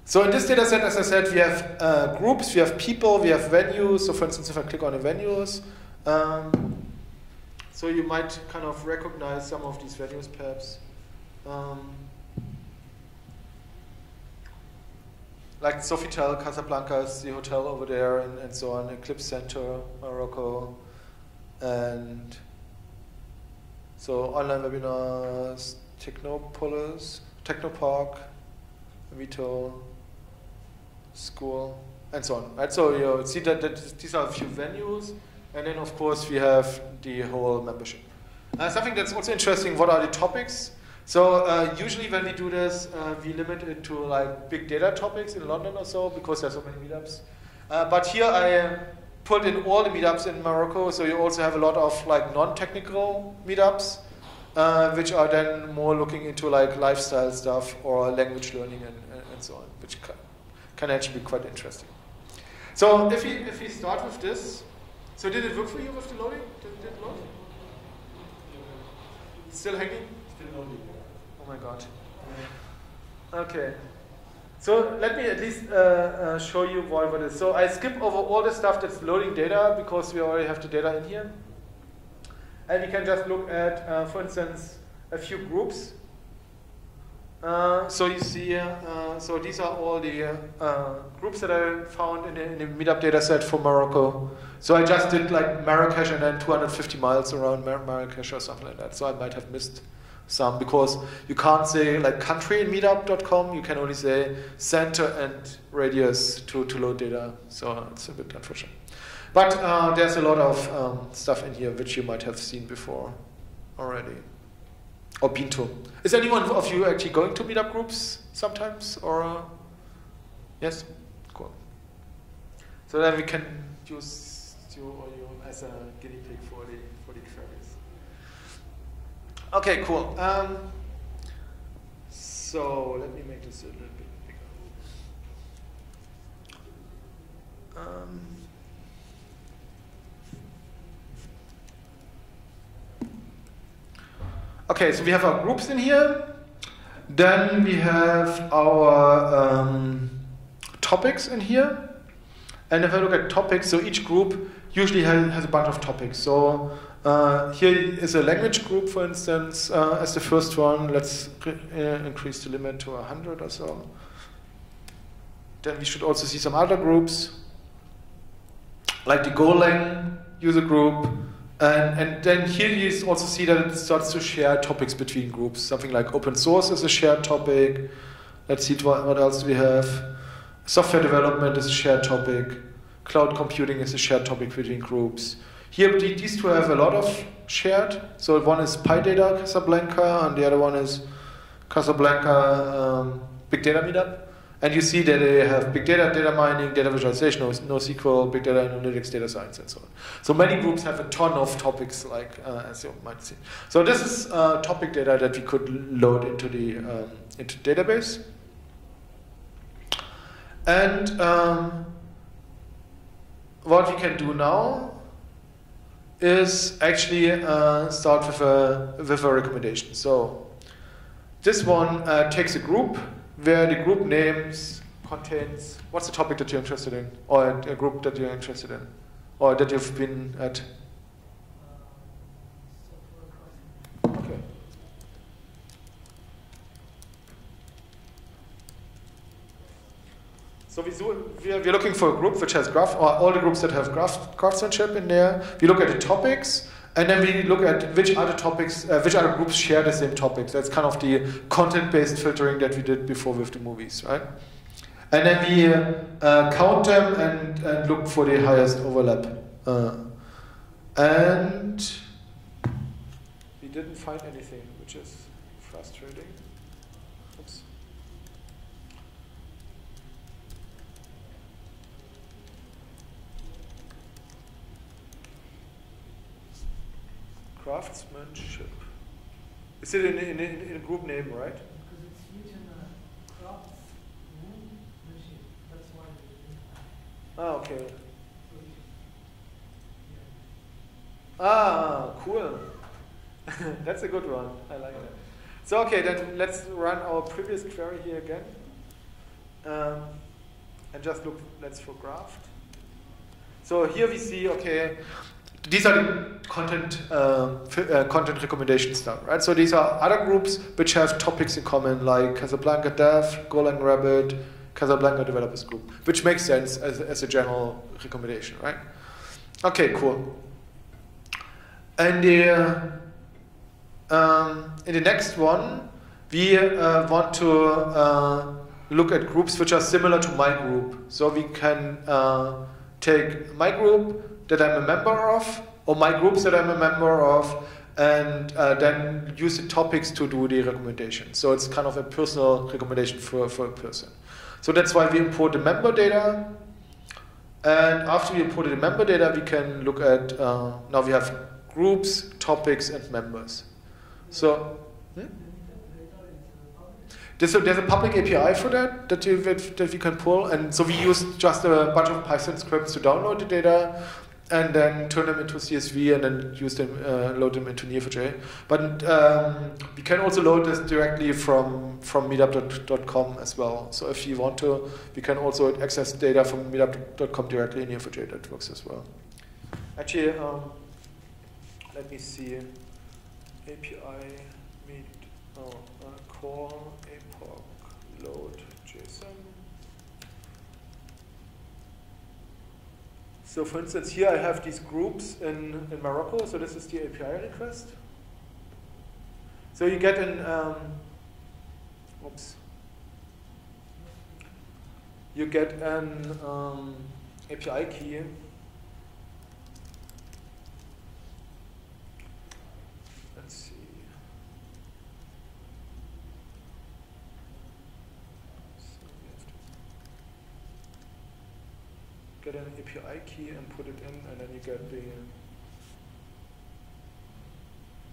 So in this data set, as I said, we have groups, we have people, we have venues. So for instance, if I click on the venues, so you might kind of recognize some of these venues perhaps. Like Sofitel, Casablanca is the hotel over there, and so on, Eclipse Center, Morocco, and so online webinars, Technopolis, Technopark, Vito, School, and so on. Right? So you see that these are a few venues, and then of course we have the whole membership. Something that's also interesting, what are the topics? So usually when we do this, we limit it to like big data topics in London or so, because there's so many meetups. But here I put in all the meetups in Morocco, so you also have a lot of like non-technical meetups, which are then more looking into like lifestyle stuff or language learning and so on, which can actually be quite interesting. So if we start with this, so did it work for you with the loading? Did it load? Still hanging? Still loading. Oh my god. Okay. So let me at least show you what it is. So I skip over all the stuff that's loading data because we already have the data in here. And we can just look at, for instance, a few groups. So you see, so these are all the groups that I found in the meetup data set for Morocco. So I just did like Marrakesh and then 250 miles around Marrakesh or something like that. So I might have missed some because you can't say like country in meetup.com. You can only say center and radius to load data. So it's a bit unfortunate. But there's a lot of stuff in here which you might have seen before already. Or been to. Is anyone of you actually going to meetup groups sometimes? Or yes? Cool. So then we can use you as a guinea pig for the queries. Okay, cool. So let me make this a little bit bigger. Okay, so we have our groups in here. Then we have our topics in here. And if I look at topics, so each group usually has a bunch of topics. So here is a language group, for instance, as the first one. Let's increase the limit to 100 or so. Then we should also see some other groups, like the Golang user group. And then here you also see that it starts to share topics between groups. Something like open source is a shared topic. Let's see what else do we have. Software development is a shared topic. Cloud computing is a shared topic between groups. Here these two have a lot of shared. So one is PyData Casablanca and the other one is Casablanca Big Data Meetup. And you see that they have big data, data mining, data visualization, NoSQL, big data analytics, data science, and so on. So many groups have a ton of topics, like as you might see. So this is topic data that we could load into the database. And what we can do now is actually start with a recommendation. So this one takes a group where the group names contains what's the topic that you're interested in, or a group that you're interested in, or that you've been at. Okay. So we're looking for a group which has graph, or all the groups that have craftsmanship in there. We look at the topics. And then we look at which other topics, which other groups share the same topics. That's kind of the content-based filtering that we did before with the movies, right? And then we count them and look for the highest overlap. And we didn't find anything, which is frustrating. Oops. Craftsmanship. Is it in a group name, right? Because it's used in a craftsmanship. That's why we didn't find it. Ah, okay. Ah, cool. That's a good one. I like that. So okay, then let's run our previous query here again. And just look, let's for graph. So here we see, okay, these are the content recommendations now, right? So these are other groups which have topics in common, like Casablanca Dev, Golang Rabbit, Casablanca Developers Group, which makes sense as a general recommendation, right? Okay, cool. And in the next one, we want to look at groups which are similar to my group. So we can take my group that I'm a member of, or my groups that I'm a member of, and then use the topics to do the recommendation. So it's kind of a personal recommendation for a person. So that's why we import the member data. And after we imported the member data, we can look at, now we have groups, topics, and members. So, there's a public API for that we can pull, and so we use just a bunch of Python scripts to download the data, and then turn them into CSV, and then use them, load them into NiaJ. But we can also load this directly from meetup.com as well. So if you want to, we can also access data from meetup.com directly in NiaJ. That works as well. Actually, let me see. API meet call epoch load JSON. So for instance, here I have these groups in Morocco. So this is the API request. So you get an you get an API key. Let's see. So we have to get an API key and put it in, and then you get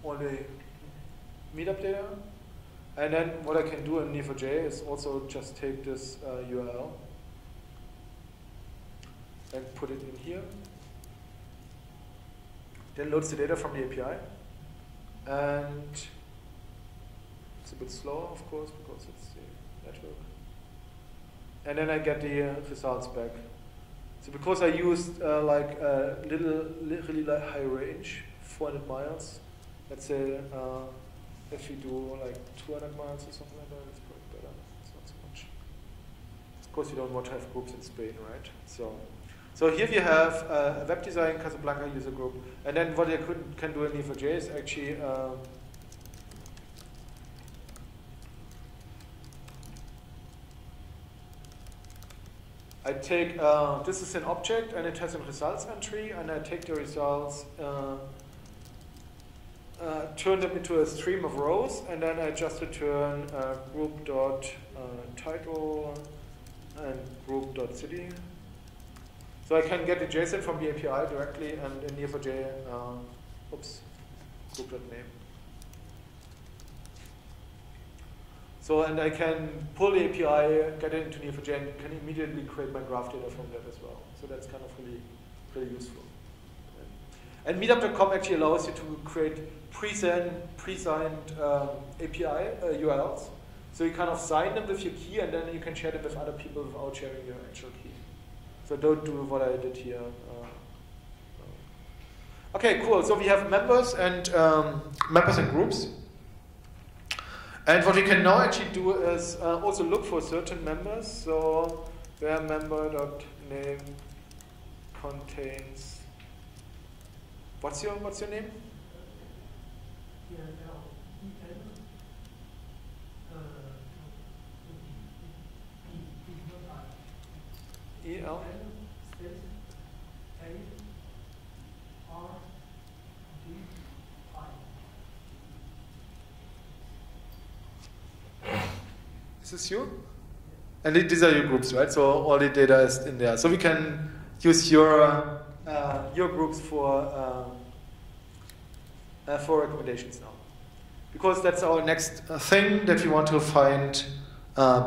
all the meetup data. And then what I can do in NiaJ is also just take this URL and put it in here. Then loads the data from the API. And it's a bit slow, of course, because it's the network. And then I get the results back. So because I used like a really high range, 400 miles, let's say if you do like 200 miles or something like that, it's probably better. It's not so much. Of course, you don't want to have groups in Spain, right? So here we have a web design Casablanca user group, and then what I can do in NiaJ is actually I take this is an object and it has a results entry, and I take the results, turn them into a stream of rows, and then I just return group.title and group.city. So I can get the JSON from the API directly, and in NiaJ, group.name. So, and I can pull the API, get it into NiaJ, and can immediately create my graph data from that as well. So that's kind of really useful. And meetup.com actually allows you to create pre-signed API URLs. So you kind of sign them with your key, and then you can share them with other people without sharing your actual key. So don't do what I did here. Okay, cool. So we have members and groups. And what we can now actually do is also look for certain members. So where member.name contains, what's your name? EL? Is this you? And these are your groups, right? So all the data is in there. So we can use your groups for recommendations now, because that's our next thing that we want to find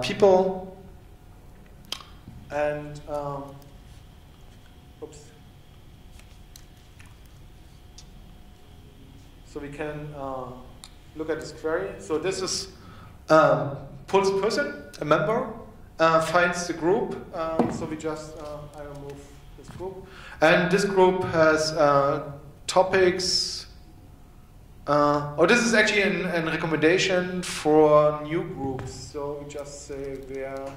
people. And So we can look at this query. So this is pulls person, a member, finds the group. So we just I remove this group, and this group has topics. This is actually a recommendation for new groups. So we just say where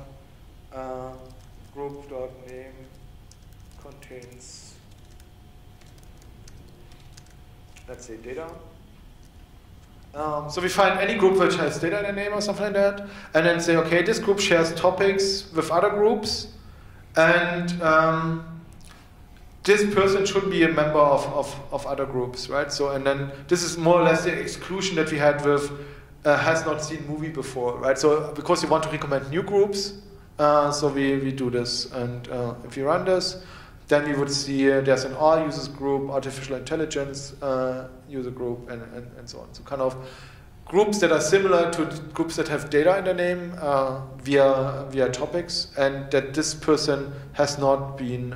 group.name contains, let's say, data. So we find any group which has data in the name or something like that, and then say, okay, this group shares topics with other groups, and this person should be a member of other groups, right? So, and then this is more or less the exclusion that we had with has not seen movie before, right? So because you want to recommend new groups, so we do this, and if you run this, then we would see there's an all users group, artificial intelligence user group, and so on. So kind of groups that are similar to groups that have data in their name via topics, and that this person has not been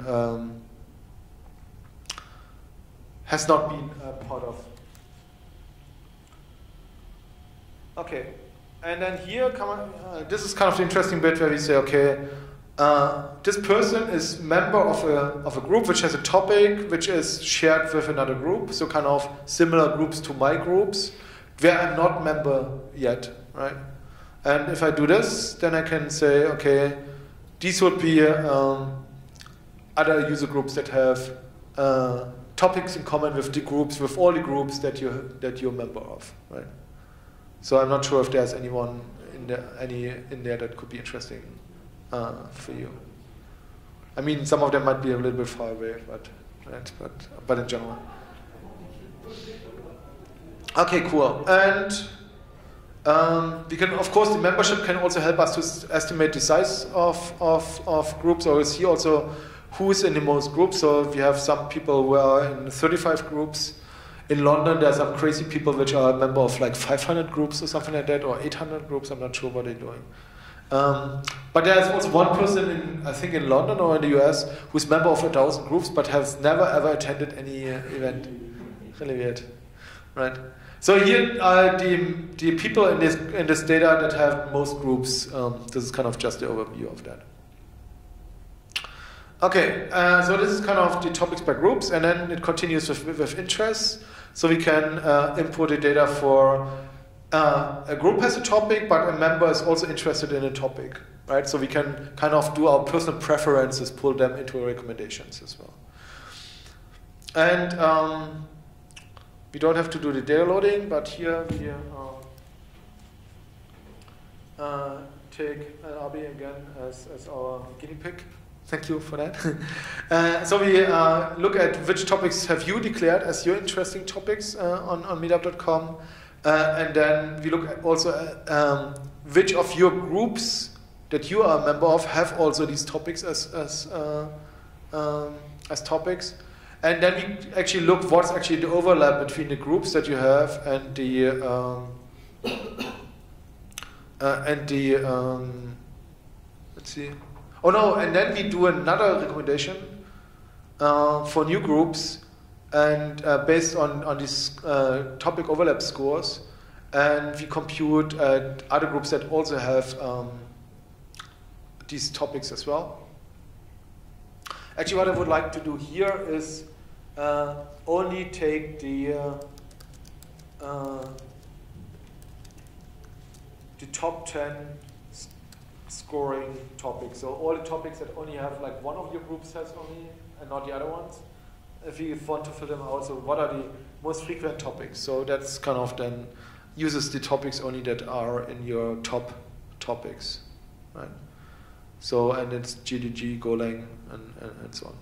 part of. Okay, and then here this is kind of the interesting bit where we say, okay, this person is member of a group which has a topic which is shared with another group, so kind of similar groups to my groups, where I'm not member yet, right? And if I do this, then I can say, okay, these would be other user groups that have topics in common with the groups, with all the groups that you're a member of, right? So I'm not sure if there's anyone in there that could be interesting for you. I mean, some of them might be a little bit far away, but in general. Okay, cool. And we can, of course, the membership can also help us to estimate the size of groups, or see also who's in the most groups. So we have some people who are in 35 groups. In London, there are some crazy people which are a member of like 500 groups or something like that, or 800 groups. I'm not sure what they're doing. But there's also one person I think in London or in the US who's member of 1,000 groups but has never ever attended any event. Really weird, right? So here are the people in this data that have most groups. This is kind of just the overview of that. Okay, so this is kind of the topics by groups, and then it continues with interests. So we can input the data for a group has a topic, but a member is also interested in a topic, right? So we can kind of do our personal preferences, pull them into our recommendations as well. And we don't have to do the data loading, but here we take Arbi again as our guinea pig. Thank you for that. So we look at which topics have you declared as your interesting topics on meetup.com. And then we look at also which of your groups that you are a member of have also these topics as topics. And then we actually look what's actually the overlap between the groups that you have and the let's see. Oh no, and then we do another recommendation for new groups, and based on these topic overlap scores, and we compute other groups that also have these topics as well. Actually, what I would like to do here is only take the top 10 scoring topics. So all the topics that only have like one of your groups has only, and not the other ones. If you want to fill them out, so what are the most frequent topics? So that's kind of then uses the topics only that are in your top topics, right? So, and it's GDG, Golang, and so on.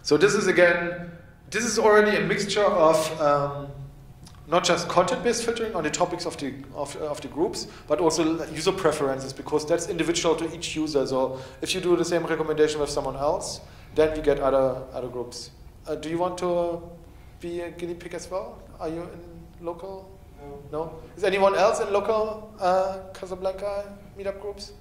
So this is again, this is already a mixture of not just content-based filtering on the topics of the groups, but also user preferences, because that's individual to each user. So if you do the same recommendation with someone else, then you get other groups. Do you want to be a guinea pig as well? Are you in local? No. Is anyone else in local Casablanca meetup groups?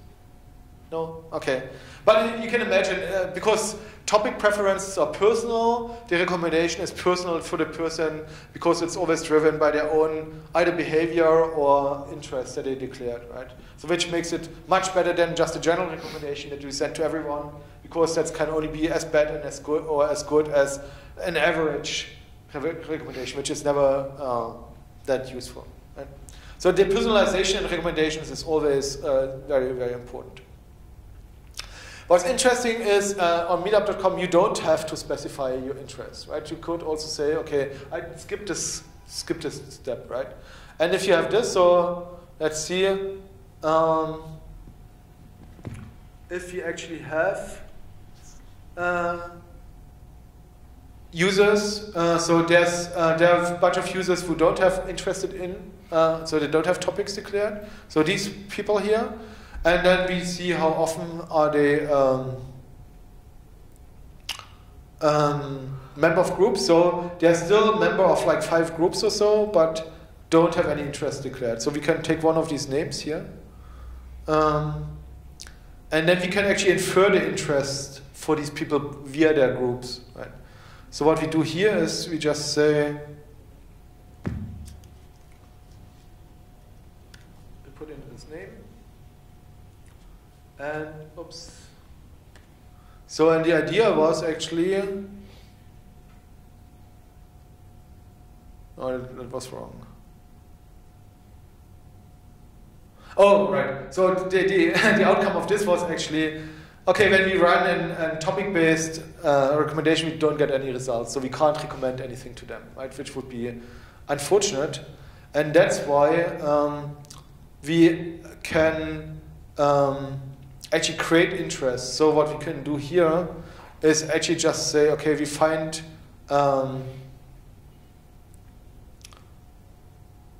No? Okay. But you can imagine, because topic preferences are personal, the recommendation is personal for the person because it's always driven by their own either behavior or interest that they declared, right? So which makes it much better than just a general recommendation that you send to everyone, because that can only be as bad and as good or as good as an average recommendation, which is never that useful. Right? So the personalization in recommendations is always very, very important. What's interesting is on meetup.com you don't have to specify your interests, right? You could also say, okay, I skip this step, right? And if you have this, so let's see if you actually have users. So there are a bunch of users who don't have interested in, so they don't have topics declared. So these people here. And then we see how often are they member of groups. So they're still a member of like 5 groups or so, but don't have any interest declared. So we can take one of these names here. And then we can actually infer the interest for these people via their groups. Right? So what we do here is we just say, we put in this name. And, oops. So, and the idea was actually, oh, that was wrong. Oh, right. So the outcome of this was actually, okay, when we run a topic-based recommendation, we don't get any results. So we can't recommend anything to them, right? Which would be unfortunate. And that's why we can actually create interest. So what we can do here is actually just say, okay, we find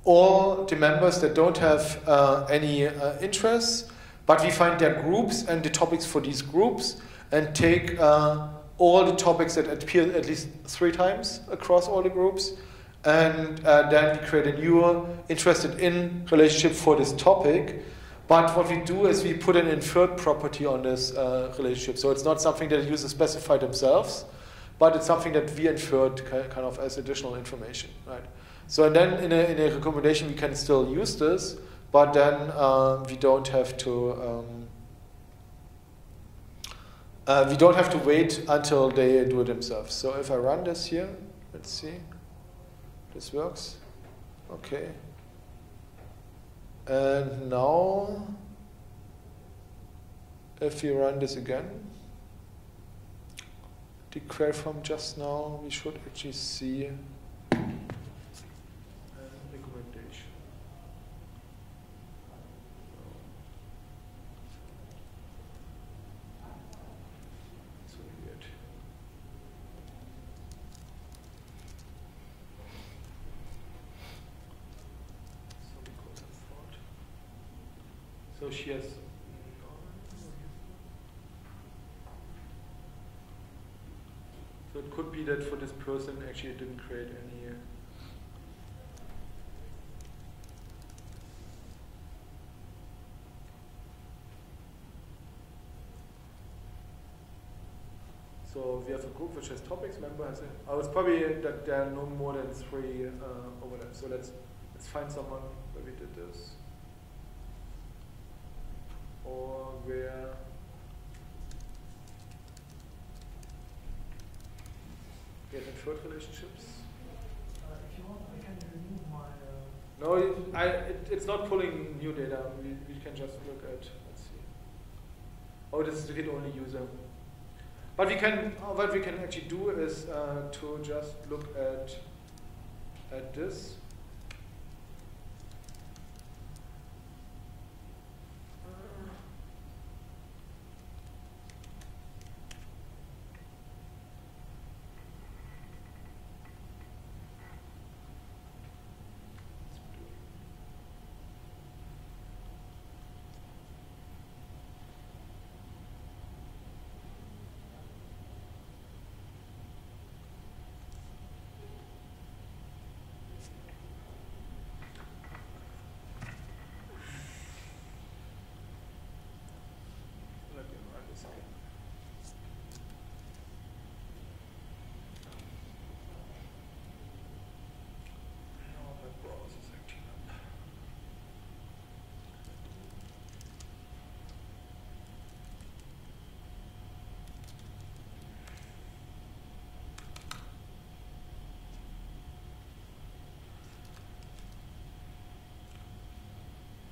all the members that don't have any interests, but we find their groups and the topics for these groups and take all the topics that appear at least 3 times across all the groups, and then we create a new interested in relationship for this topic. But what we do is we put an inferred property on this relationship. So it's not something that the users specify themselves, but it's something that we inferred kind of as additional information, right? So and then in a recommendation we can still use this, but then we don't have to wait until they do it themselves. So if I run this here, let's see, this works. Okay. And now, if we run this again, the query from just now, we should actually see a recommendation. So weird. So she has. So it could be that for this person actually it didn't create any. So we have a group which has topics. Member has. It's probably that there are no more than 3 over there. So let's find someone where we did this. Or where we have inferred relationships. If you want, I can remove my. No, it's not pulling new data. We can just look at. Let's see. Oh, this is the read-only user. But we can. What we can actually do is to just look at this.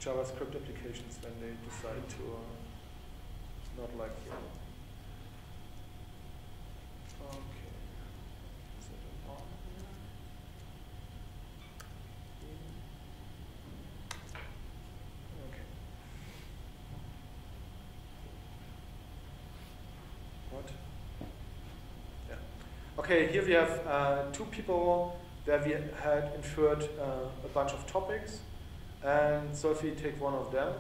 JavaScript applications when they decide to not like you. Okay. Is it on here? Okay. What? Yeah. Okay, here we have two people where we had inferred a bunch of topics. And so if we take one of them,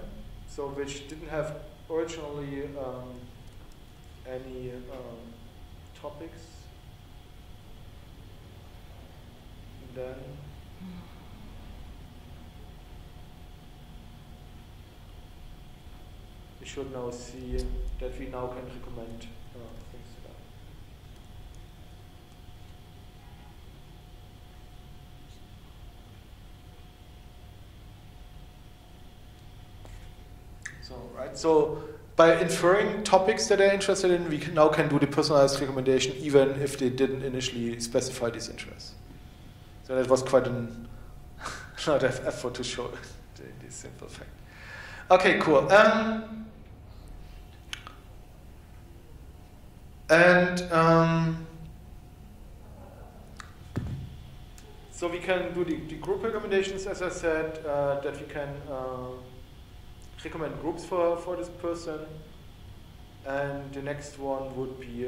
so which didn't have originally any topics, and then we should now see that we now can recommend things to them. So by inferring topics that they're interested in, we now can do the personalized recommendation even if they didn't initially specify these interests. So that was quite a lot of effort to show this simple fact. Okay, cool. So we can do the group recommendations, as I said, that we can recommend groups for this person. And the next one would be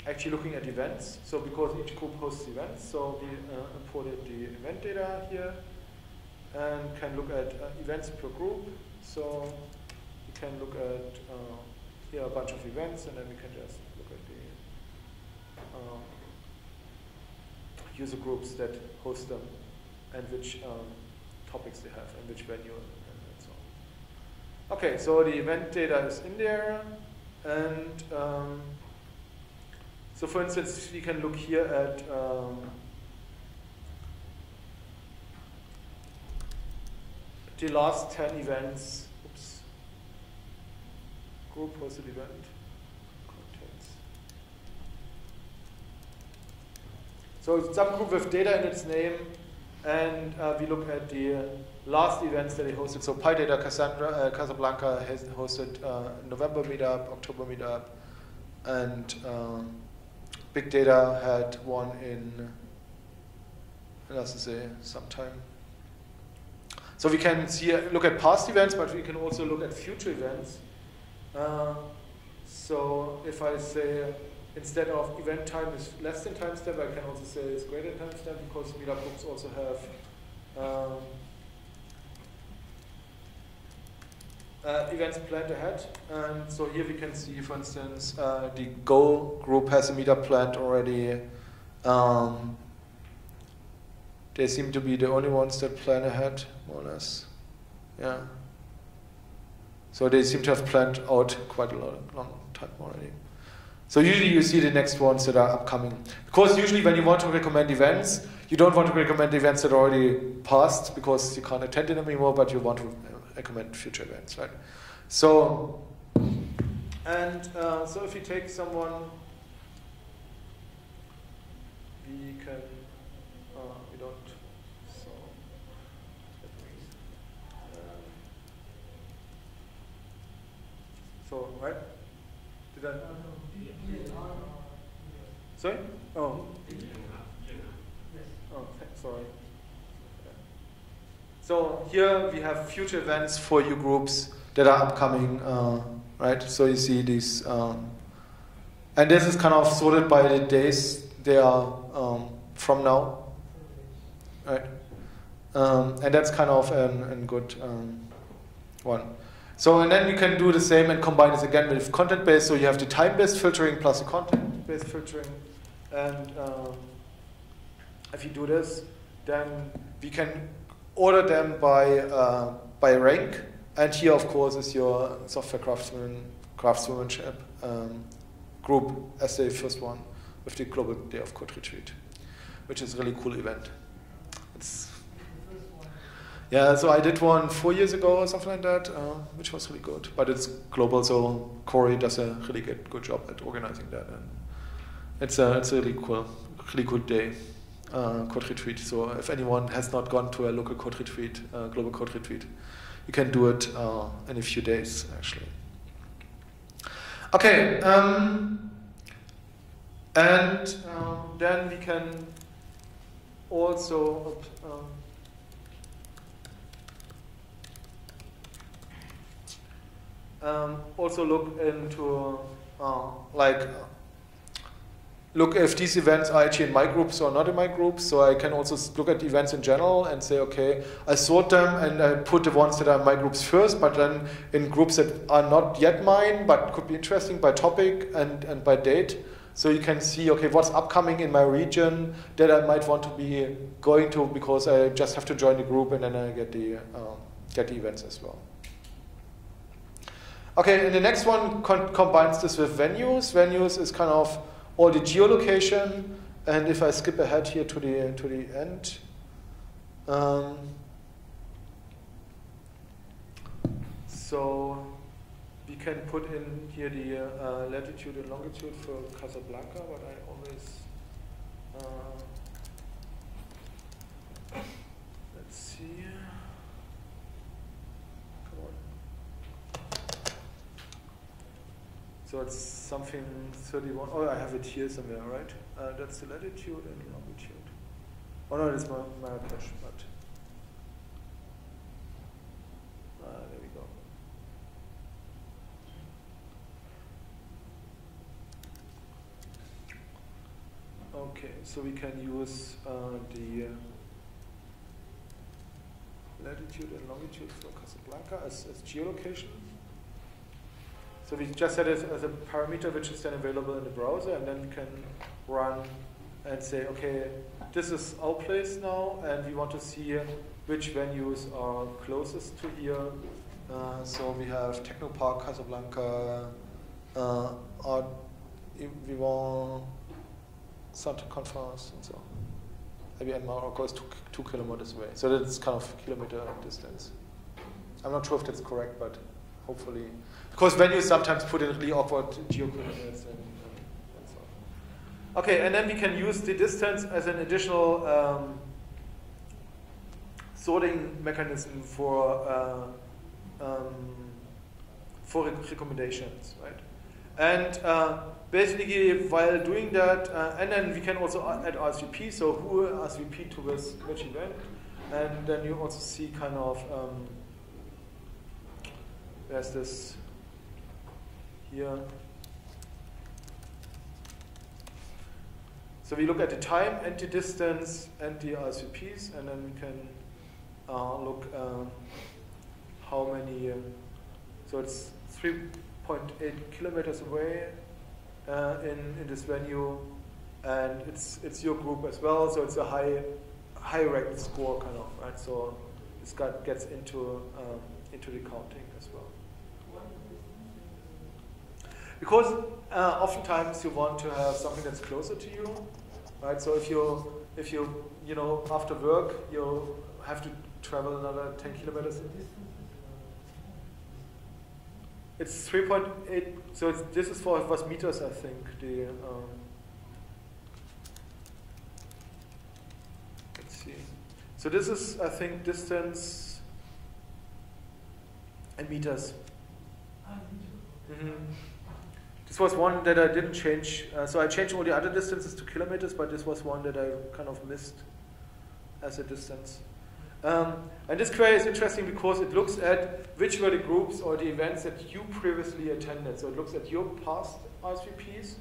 actually looking at events. So because each group hosts events, so we imported the event data here and can look at events per group. So we can look at here a bunch of events, and then we can just look at the user groups that host them and which topics they have and which venue and so on. Okay, so the event data is in there, and so for instance, we can look here at the last 10 events. Oops. Group hosted event. Contents. So it's some group with data in its name, and we look at the last events that they hosted. So PyData Casablanca has hosted November meetup, October meetup, and Big Data had one in, let's say, sometime. So we can see, look at past events, but we can also look at future events. So if I say instead of event time is less than timestamp, I can also say it's greater than timestamp, because meetup groups also have events planned ahead. And so here we can see, for instance, the Go group has a meetup planned already. They seem to be the only ones that plan ahead, more or less. Yeah. So they seem to have planned out quite a long time already. So usually you see the next ones that are upcoming. Because usually when you want to recommend events, you don't want to recommend events that are already passed because you can't attend them anymore, but you want to recommend future events, right? So, and so if you take someone, we can, we don't, so that means, so, right? Did I? Sorry? Oh. Oh, sorry. So here we have future events for you groups that are upcoming, right? So you see these, and this is kind of sorted by the days they are from now, right? And that's kind of a good one. So, and then you can do the same and combine this again with content-based. So you have the time-based filtering plus the content-based filtering. And if you do this, then we can order them by rank. And here, of course, is your software craftsmanship group as the first one with the Global Day of Code Retreat, which is a really cool event. It's, yeah, so I did one 4 years ago or something like that, which was really good. But it's global, so Corey does a really good job at organizing that. And it's a really cool day, code retreat. So if anyone has not gone to a local code retreat, global code retreat, you can do it in a few days, actually. Okay, and then we can also also look into look if these events are actually in my groups or not in my groups. So I can also look at events in general and say, okay, I sort them and I put the ones that are in my groups first, but then in groups that are not yet mine, but could be interesting by topic and by date. So you can see, okay, what's upcoming in my region that I might want to be going to because I just have to join the group and then I get the events as well. Okay, and the next one combines this with venues. Venues is kind of all the geolocation, and if I skip ahead here to the end, so we can put in here the latitude and longitude for Casablanca, but I always let's see. Come on. So it's something 31. Oh, I have it here somewhere, right? That's the latitude and longitude. Oh no, it's Marrakesh, but there we go. Okay, so we can use the latitude and longitude for Casablanca as geolocation. So we just set it as a parameter which is then available in the browser, and then we can run and say, okay, this is our place now, and we want to see which venues are closest to here. So we have Technopark, Casablanca, Art Vivant, Santa Conference, and so on. IBM Morocco is 2 kilometers away. So that's kind of kilometer distance. I'm not sure if that's correct, but hopefully. Because venues sometimes put in really awkward geocoordinates and so on. Okay, and then we can use the distance as an additional sorting mechanism for recommendations, right? And basically, while doing that, and then we can also add RSVP, so who RSVP to which event, and then you also see kind of there's this here. So we look at the time and the distance and the RSVPs, and then we can look how many. So it's 3.8 kilometers away in this venue, and it's your group as well. So it's a high ranked score kind of, right? So this gets into the counting as well. Because oftentimes you want to have something that's closer to you, right? So if you after work you have to travel another 10 kilometers. It's 3.8. So this is for was meters, I think. Let's see. So this is, I think, distance and meters. Mm-hmm. This was one that I didn't change. So I changed all the other distances to kilometers, but this was one that I kind of missed as a distance. And this query is interesting because it looks at which were the groups or the events that you previously attended. So it looks at your past RSVPs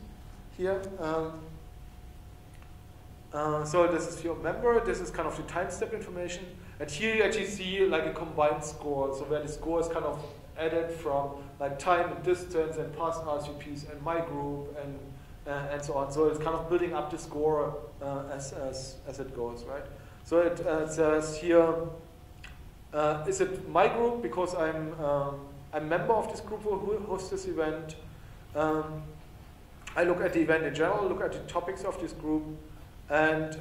here. So this is your member. This is kind of the time step information. And here you actually see like a combined score. So where the score is kind of added from like time and distance and past RSVPs and my group and so on. So it's kind of building up the score as it goes, right? So it says here, is it my group because I'm a member of this group who hosts this event? I look at the event in general, look at the topics of this group, and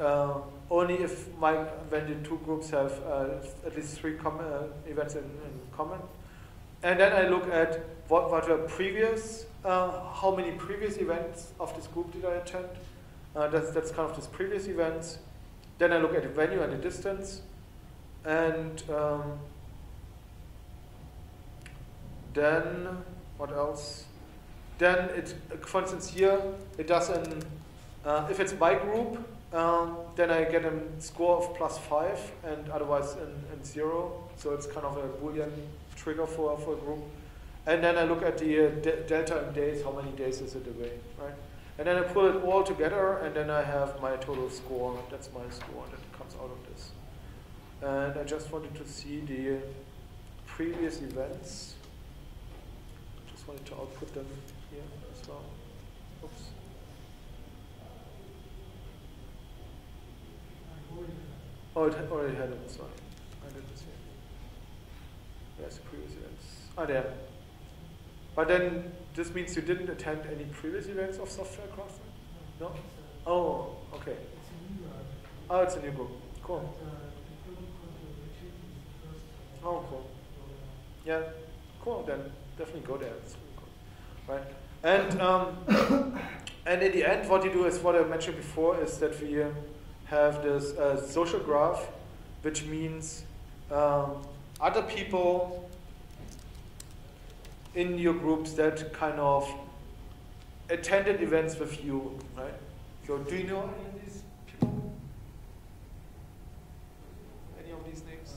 only if when the two groups have at least 3 events in common. And then I look at what were previous, how many previous events of this group did I attend? That's kind of this previous events. Then I look at the venue and the distance, and Then, what else? Then it, for instance, here it does an if it's my group, then I get a score of +5 and otherwise in 0. So it's kind of a Boolean trigger for a group. And then I look at the delta in days, how many days is it away, right? And then I pull it all together, and then I have my total score. That's my score that comes out of this. And I just wanted to see the previous events. Just wanted to output them here as well. Oops. Oh, it already had it. Sorry, I didn't see it. There's the previous events. Ah, there. But then this means you didn't attend any previous events of software crafting? No? Oh, okay. Oh, it's a new group. Cool. Oh, cool. Yeah, cool. Then definitely go there. It's really cool, right? And in the end, what you do is what I mentioned before is that we have this social graph, which means other people in your groups that kind of attended events with you, right? So do you know any of these people? Any of these names?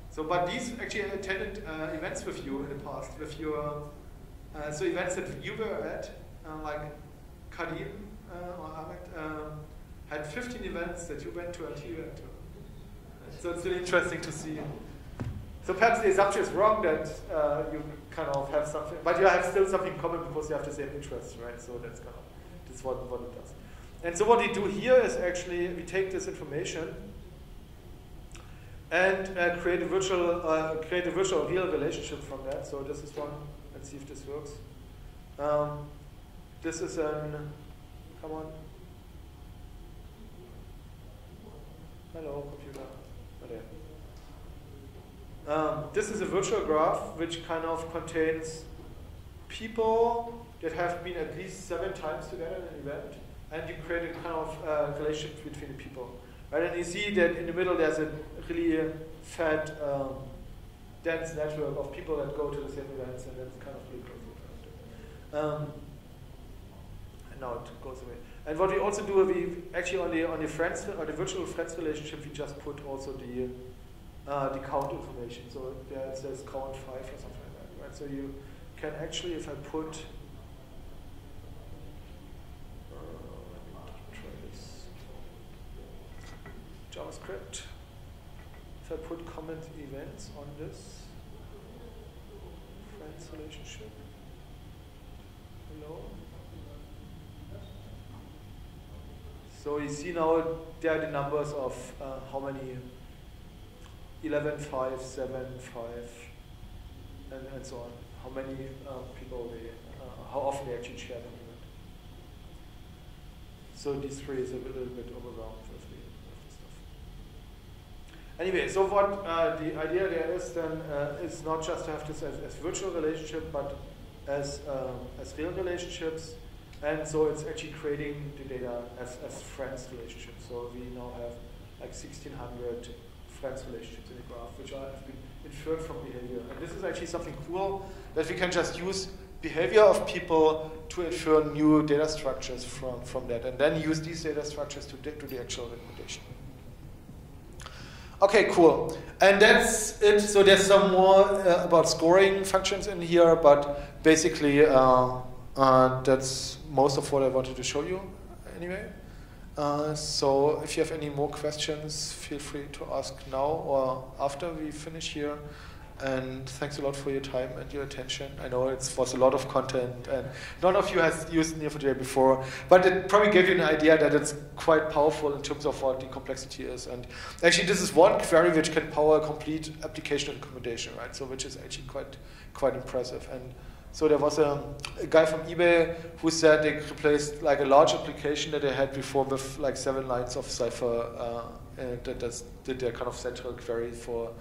So, but these actually attended events with you in the past, with your, so events that you were at, like Kadim or Ahmed, had 15 events that you went to and he went to. So it's really interesting to see. So perhaps the assumption is wrong that you kind of have something, but you have still something in common because you have the same interests, right? So that's kind of, that's what it does. And so what we do here is actually we take this information and create a virtual real relationship from that. So this is one. Let's see if this works. This is an, come on. Hello, computer. This is a virtual graph which kind of contains people that have been at least 7 times together in an event, and you create a kind of relationship between the people. Right? And you see that in the middle there's a really fat, dense network of people that go to the same events, and that's kind of really crazy. And now it goes away. And what we also do, we actually on the friends, or the virtual friends relationship, we just put also the count information. So there it says count 5 or something like that, right? So you can actually, if I put, let me try this, JavaScript, if I put comment events on this friends relationship, hello. So you see now there are the numbers of how many 11, 5, 7, 5, and so on. How many people they, how often they actually share the event. So these 3 is a little bit overwhelmed with the stuff. Anyway, so what the idea there is then is not just to have this as virtual relationship, but as real relationships. And so it's actually creating the data as friends relationships. So we now have like 1,600 friends relationships in the graph, which have been inferred from behavior. And this is actually something cool, that we can just use behavior of people to infer new data structures from that, and then use these data structures to do the actual recommendation. Okay, cool. And that's it. So there's some more about scoring functions in here, but basically that's most of what I wanted to show you anyway. So if you have any more questions, feel free to ask now or after we finish here. And thanks a lot for your time and your attention. I know it was a lot of content, and none of you has used NiaJ before, but it probably gave you an idea that it's quite powerful in terms of what the complexity is. And actually, this is one query which can power a complete application recommendation, right? So which is actually quite impressive. And so there was a guy from eBay who said they replaced like a large application that they had before with like 7 lines of Cypher that did their kind of central query for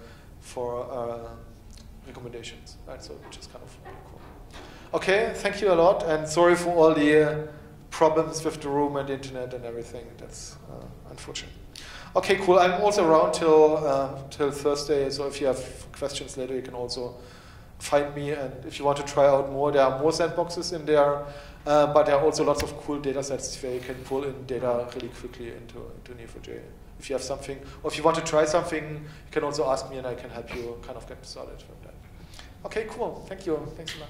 recommendations, right? So which is kind of really cool. Okay, thank you a lot, and sorry for all the problems with the room and the internet and everything. That's unfortunate. Okay, cool. I'm also around till Thursday, so if you have questions later, you can also find me. And if you want to try out more, there are more sandboxes in there, but there are also lots of cool data sets where you can pull in data really quickly into Neo4j. If you have something, or if you want to try something, you can also ask me and I can help you kind of get started from that. Okay, cool. Thank you. Thanks a lot.